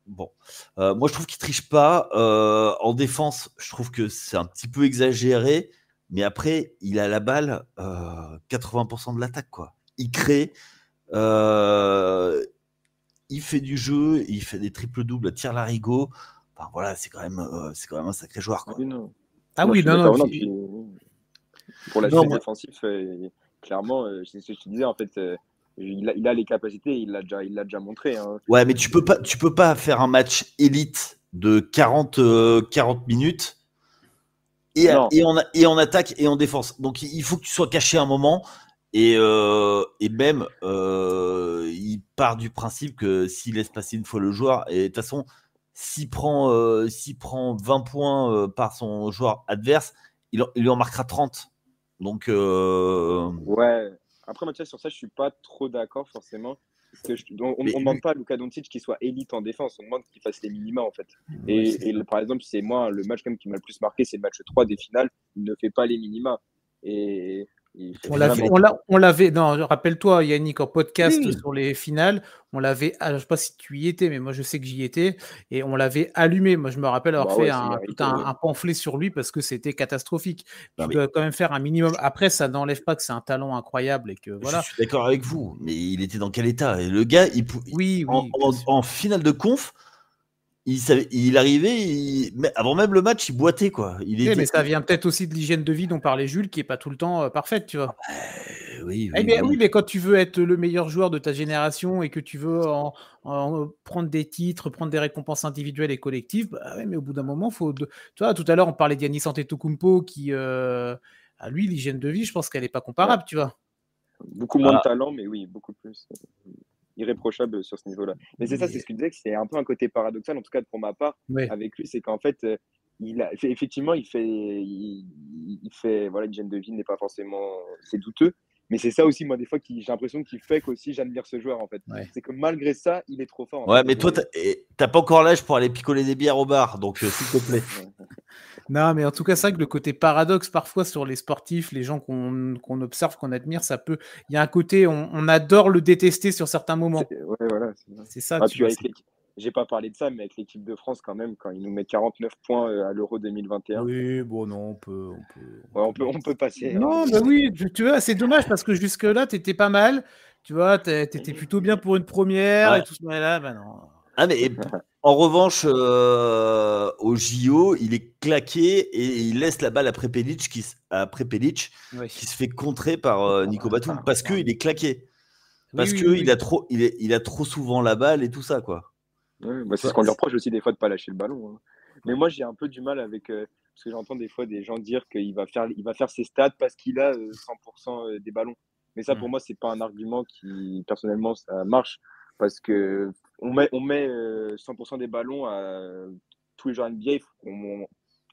moi je trouve qu'il triche pas en défense. Je trouve que c'est un petit peu exagéré, mais après il a la balle 80% de l'attaque, quoi. Il crée, il fait du jeu, il fait des triples doubles, tire l'arigot. Enfin voilà, c'est quand même un sacré joueur, quoi. Pour l'aspect défensif, clairement, c'est ce que je te disais en fait. Il a les capacités, il l'a déjà montré. Hein. Ouais, mais tu peux pas faire un match élite de 40 minutes et en attaque et en défense. Donc il faut que tu sois caché un moment et même il part du principe que s'il laisse passer une fois le joueur, et de toute façon s'il prend 20 points par son joueur adverse, il en marquera 30. Donc ouais. Après, moi, tu sais, sur ça, je suis pas trop d'accord forcément. Parce que on ne Mais demande lui, pas à Luka Doncic qu'il soit élite en défense, on demande qu'il fasse les minima en fait. Ouais, c'est ça. Par exemple, c'est moi, le match quand même qui m'a le plus marqué, c'est le match 3 des finales. Il ne fait pas les minima. Et il fait On non, l'avait, mais vraiment. on l'avait, non, rappelle-toi, Yannick, en podcast oui, sur les finales, on l'avait, je sais pas si tu y étais, mais moi je sais que j'y étais, et on l'avait allumé. Moi je me rappelle avoir Bah fait ouais, c'est tout mérité, ouais. un pamphlet sur lui parce que c'était catastrophique. non, Tu mais dois quand même faire un minimum. Après, ça n'enlève pas que c'est un talent incroyable et que je voilà. suis d'accord avec vous, mais il était dans quel état? Et le gars, Oui, oui, bien sûr. en finale de conf, il arrivait, mais avant même le match, il boitait, quoi. Il Oui, mais était. ça vient peut-être aussi de l'hygiène de vie dont parlait Jules, qui est pas tout le temps parfaite, tu vois. Oui, Eh oui, bien, oui, oui. mais quand tu veux être le meilleur joueur de ta génération et que tu veux prendre des titres, prendre des récompenses individuelles et collectives, bah ouais, mais au bout d'un moment, tu vois, tout à l'heure, on parlait d'Giannis Antetokounmpo qui, à lui, l'hygiène de vie, je pense qu'elle n'est pas Ouais. comparable, tu vois. Beaucoup moins de Ah, talent, mais oui, beaucoup plus irréprochable sur ce niveau-là. Mais c'est ça, c'est Mais, ce que je disais, que c'est un peu un côté paradoxal, en tout cas pour ma part, ouais. avec lui, c'est qu'en fait, effectivement, il fait, voilà, l'hygiène de vie n'est pas forcément, c'est douteux. Mais c'est ça aussi, moi, des fois, j'ai l'impression qu'il fait qu'aussi j'admire ce joueur, en fait. Ouais. C'est que malgré ça, il est trop fort, en ouais, fait. mais toi, t'as pas encore l'âge pour aller picoler des bières au bar, donc s'il te plaît. Ouais. Non, mais en tout cas, c'est vrai que le côté paradoxe, parfois, sur les sportifs, les gens qu'on observe, qu'on admire, ça peut. Il y a un côté, on adore le détester sur certains moments. Ouais, voilà. C'est ça, Ah, tu puis vois. avec j'ai pas parlé de ça, mais avec l'équipe de France, quand même, quand il nous met 49 points à l'Euro 2021, Oui, bon, non, on ouais, peut on mettre. peut passer, hein, Non, bah oui, tu vois, c'est dommage parce que jusque-là, t'étais pas mal. Tu vois, t'étais plutôt bien pour une première et Ouais. tout ça. Mais là, bah non. Ah, mais en revanche, au JO, il est claqué et il laisse la balle à Prepelic Oui. qui se fait contrer par Nico Batum parce qu'il est claqué. Oui, Parce oui, oui, qu'il oui. a il a trop souvent la balle et tout ça, quoi. Ouais, bah, Tu c'est ce vois. qu'on lui reproche aussi des fois de pas lâcher le ballon, hein. Mais Ouais. moi, j'ai un peu du mal avec, parce que j'entends des fois des gens dire il va faire ses stats parce qu'il a 100% des ballons. Mais ça, pour Hmm. moi, c'est pas un argument qui, personnellement, ça marche parce que on met 100% des ballons à tous les joueurs NBA. Oui,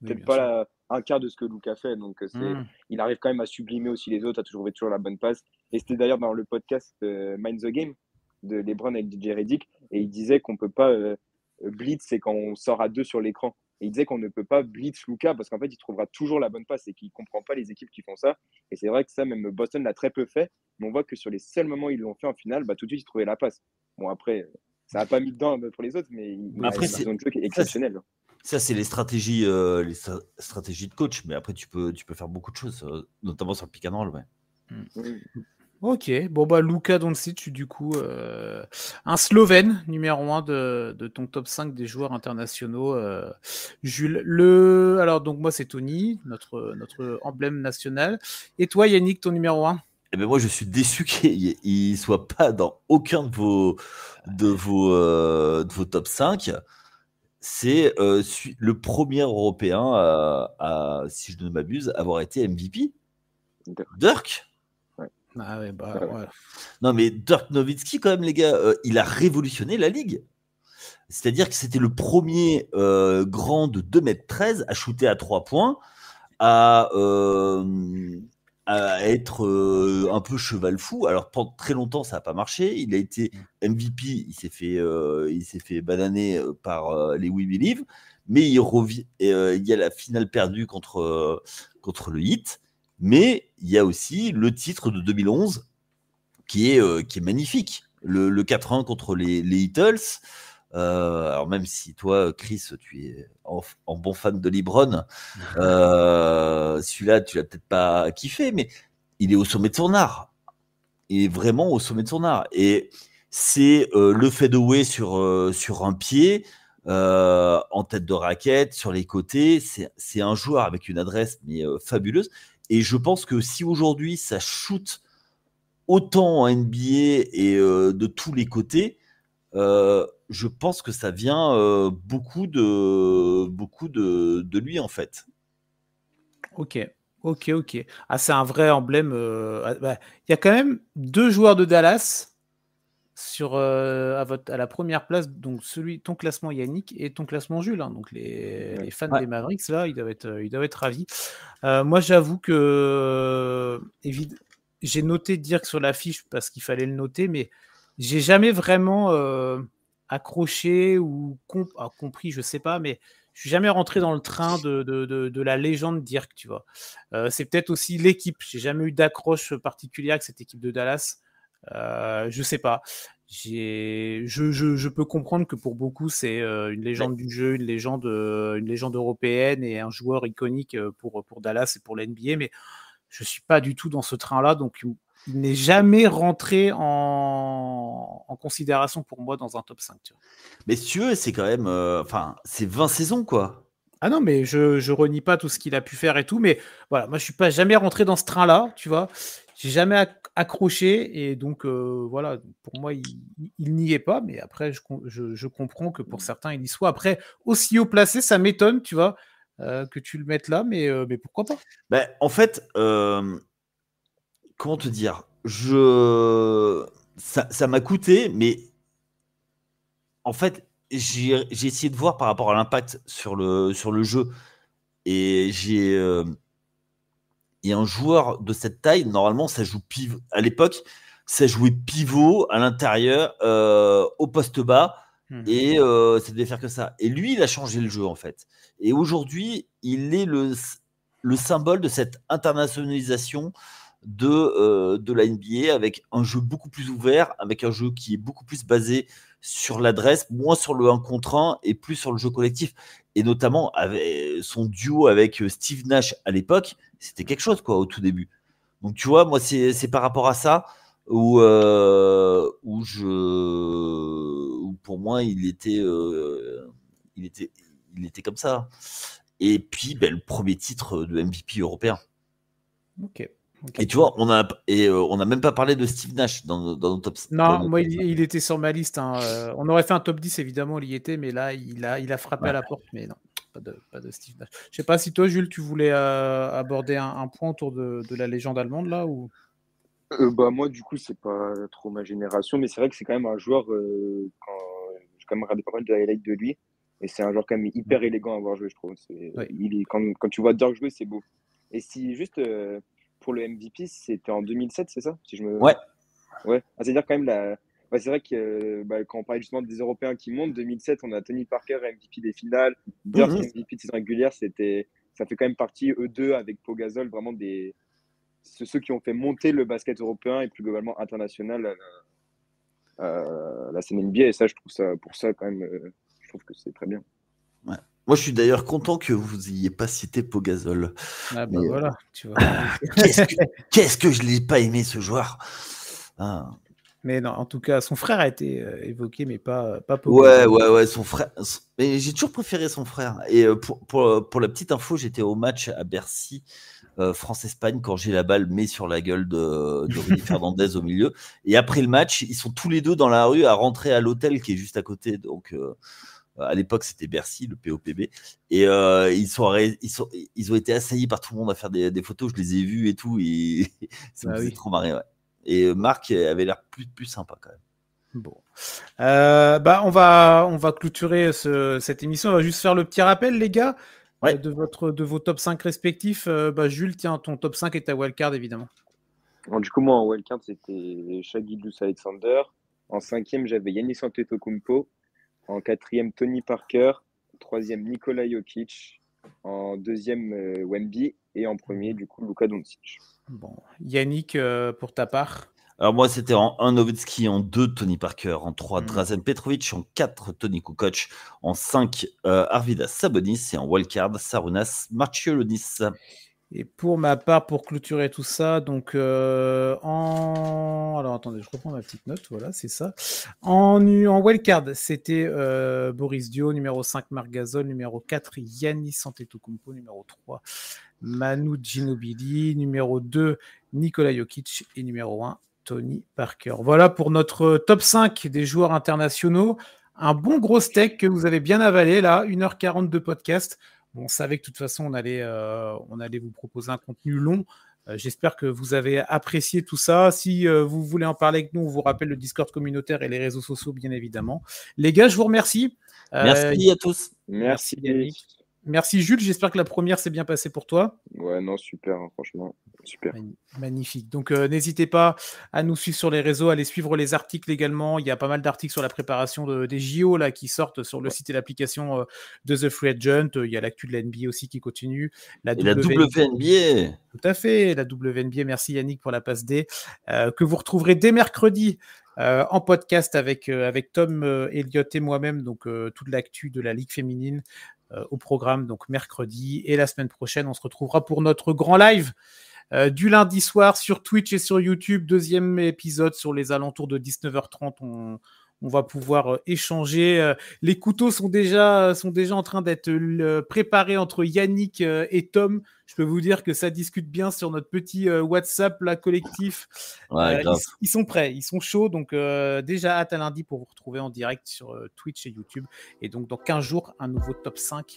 Peut-être bien pas sûr. un quart de ce que Luka fait. Donc, Hmm. il arrive quand même à sublimer aussi les autres, à toujours la bonne passe. Et c'était d'ailleurs dans le podcast Mind the Game de LeBron avec DJ Redick. Et il disait qu'on peut pas blitz, c'est quand on sort à deux sur l'écran. Et il disait qu'on ne peut pas blitz Luka parce qu'en fait, il trouvera toujours la bonne passe et qu'il ne comprend pas les équipes qui font ça. Et c'est vrai que ça, même Boston l'a très peu fait. Mais on voit que sur les seuls moments où ils l'ont fait en finale, bah, tout de suite, ils trouvaient la passe. Bon, après, ça n'a pas mis dedans pour les autres, mais il Oui, a Après, c'est une ça. vision de jeu qui est ça, exceptionnelle. c'est les stratégies de coach. Mais après, tu peux faire beaucoup de choses, notamment sur le pick and roll. Ouais. Hmm. Oui. Ok, bon bah Luka Doncic, du coup, un Slovène, numéro 1 de ton top 5 des joueurs internationaux. Jules, alors donc moi c'est Tony, notre emblème national. Et toi Yannick, ton numéro 1? Et ben moi, je suis déçu qu'il ne soit pas dans aucun de vos top 5. C'est le premier Européen si je ne m'abuse, avoir été MVP. Dirk. Ouais. Ah ouais, bah Ouais. ouais. Non, mais Dirk Nowitzki, quand même, les gars, il a révolutionné la ligue. C'est-à-dire que c'était le premier grand de 2,13 m à shooter à 3 points, à, à être un peu cheval fou. Alors, pendant très longtemps, ça n'a pas marché. Il a été MVP, il s'est fait bananer par les We Believe, mais il y a la finale perdue contre le Heat, mais il y a aussi le titre de 2011 qui est magnifique. Le 4-1 contre les Heatles. Alors même si toi, Chris, tu es en bon fan de LeBron, celui-là, tu l'as peut-être pas kiffé, mais il est au sommet de son art. Il est vraiment au sommet de son art. Et c'est le fadeaway sur un pied, en tête de raquette, sur les côtés. C'est un joueur avec une adresse mais fabuleuse. Et je pense que si aujourd'hui ça shoot autant en NBA et de tous les côtés, je pense que ça vient beaucoup de lui en fait. Ok, ok. Ah, c'est un vrai emblème. Il y a quand même 2 joueurs de Dallas à la première place, donc ton classement Yannick et ton classement Jules, hein. Donc les fans Ouais. des Mavericks là, ils doivent être ravis. Moi, j'avoue que j'ai noté Dirk sur la fiche parce qu'il fallait le noter, mais j'ai jamais vraiment accroché ou compris, je sais pas, mais je suis jamais rentré dans le train de la légende Dirk, tu vois. C'est peut-être aussi l'équipe. J'ai jamais eu d'accroche particulière avec cette équipe de Dallas. Je sais pas. Je peux comprendre que pour beaucoup c'est une légende du jeu, une légende européenne et un joueur iconique pour Dallas et pour l'NBA, mais je suis pas du tout dans ce train-là, donc il n'est jamais rentré en considération pour moi dans un top 5. Tu vois. Mais si tu veux, c'est quand même, c'est 20 saisons quoi. Ah non, mais je renie pas tout ce qu'il a pu faire et tout, mais voilà, moi je suis pas jamais rentré dans ce train-là, tu vois. J'ai jamais accroché et donc voilà, pour moi il n'y est pas, mais après je comprends que pour certains il y soit. Après, aussi haut placé, ça m'étonne, tu vois, que tu le mettes là, mais pourquoi pas. Ben, en fait, comment te dire, ça m'a coûté, mais en fait, j'ai essayé de voir par rapport à l'impact sur le jeu. Et et un joueur de cette taille, normalement, ça joue pivot. À l'époque, ça jouait pivot à l'intérieur, au poste bas, et ça devait faire que ça. Et lui, il a changé le jeu, en fait. Et aujourd'hui, il est le symbole de cette internationalisation de la NBA, avec un jeu beaucoup plus ouvert, avec un jeu qui est beaucoup plus basé sur l'adresse, moins sur le 1 contre 1 et plus sur le jeu collectif. Et notamment avec son duo avec Steve Nash à l'époque, c'était quelque chose quoi au tout début. Donc tu vois, moi c'est par rapport à ça où pour moi il était comme ça. Et puis le premier titre de MVP européen. Ok. Et tu vois, on n'a même pas parlé de Steve Nash dans nos top. Non, moi, il était sur ma liste. Hein. On aurait fait un top 10, évidemment, il y était, mais là, il a frappé à la porte. Mais non, pas de Steve Nash. Je sais pas si toi, Jules, tu voulais aborder un point autour de la légende allemande, là ou... Moi, du coup, c'est pas trop ma génération, mais c'est vrai que c'est quand même un joueur, j'ai quand même regardé pas mal de highlights de lui, et c'est un joueur quand même hyper élégant à voir jouer, je trouve. Quand tu vois Dirk jouer, c'est beau. Et si juste pour le MVP, c'était en 2007, c'est ça si je me... Ouais. Ouais. Ah, c'est-à-dire quand même c'est vrai que quand on parle justement des Européens qui montent, 2007, on a Tony Parker MVP des finales, Dirk MVP de saison régulière, ça fait quand même partie, eux deux, avec Pau Gasol, vraiment ceux qui ont fait monter le basket européen et plus globalement international la scène NBA. Et ça, je trouve ça, pour ça, quand même, je trouve que c'est très bien. Ouais. Moi, je suis d'ailleurs content que vous n'ayez pas cité Pau Gasol. Ah bah voilà, tu vois. Qu'est-ce que je l'ai pas aimé, ce joueur. Mais non, en tout cas, son frère a été évoqué, mais pas Pau Gasol. Ouais, son frère. Mais j'ai toujours préféré son frère. Et pour la petite info, j'étais au match à Bercy, France-Espagne, quand j'ai la balle met sur la gueule de Rudy Fernandez au milieu. Et après le match, ils sont tous les deux dans la rue à rentrer à l'hôtel qui est juste à côté. Donc, à l'époque, c'était Bercy, le POPB. Et ils ont été assaillis par tout le monde à faire des photos. Je les ai vus et tout. Et ça me faisait trop marrer, ouais. Et Marc avait l'air plus sympa quand même. Bon. On va clôturer cette émission. On va juste faire le petit rappel, les gars, de vos top 5 respectifs. Jules, tiens, ton top 5 et ta wildcard, évidemment. Alors, du coup, moi, en wildcard, c'était Shai Gilgeous-Alexander. En 5e, j'avais Giannis Antetokounmpo. En 4e, Tony Parker. 3e, Nikola Jokic. En 2e, Wemby. Et en 1er, du coup, Luka Doncic. Bon. Yannick, pour ta part? Alors moi, c'était en 1 Nowitzki, en 2 Tony Parker, en 3 Drazen Petrovic, en 4 Toni Kukoc, en 5 Arvydas Sabonis et en wildcard Sarunas Marciulionis. Et pour ma part, pour clôturer tout ça, donc alors attendez, je reprends ma petite note, voilà, c'est ça. En wildcard, c'était Boris Dio, numéro 5 Marc Gasol, numéro 4 Giannis Antetokounmpo, numéro 3 Manu Ginobili, numéro 2 Nikola Jokic et numéro 1 Tony Parker. Voilà pour notre top 5 des joueurs internationaux. Un bon gros steak que vous avez bien avalé là, 1h40 de podcast. Bon, on savait que de toute façon, on allait vous proposer un contenu long. J'espère que vous avez apprécié tout ça. Si vous voulez en parler avec nous, on vous rappelle le Discord communautaire et les réseaux sociaux, bien évidemment. Les gars, je vous remercie. Merci à tous. Merci Yannick. Merci Jules, j'espère que la première s'est bien passée pour toi. Ouais, non, super, hein, franchement, super. Magnifique. Donc n'hésitez pas à nous suivre sur les réseaux, à aller suivre les articles également. Il y a pas mal d'articles sur la préparation des JO là, qui sortent sur le site et l'application de The Free Agent. Il y a l'actu de la NBA aussi qui continue. La WNBA. Tout à fait, la WNBA. Merci Yannick pour la passe D, que vous retrouverez dès mercredi. En podcast avec Tom, Elliott et moi-même, donc toute l'actu de la Ligue féminine au programme, donc mercredi. Et la semaine prochaine, on se retrouvera pour notre grand live du lundi soir sur Twitch et sur YouTube. Deuxième épisode sur les alentours de 19h30. On va pouvoir échanger. Les couteaux sont déjà en train d'être préparés entre Yannick et Tom. Je peux vous dire que ça discute bien sur notre petit WhatsApp là, collectif. Ouais, ils sont prêts, ils sont chauds. Donc déjà hâte à lundi pour vous retrouver en direct sur Twitch et YouTube. Et donc dans 15 jours, un nouveau top 5,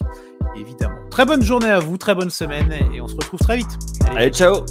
évidemment. Très bonne journée à vous, très bonne semaine. Et on se retrouve très vite. Allez ciao.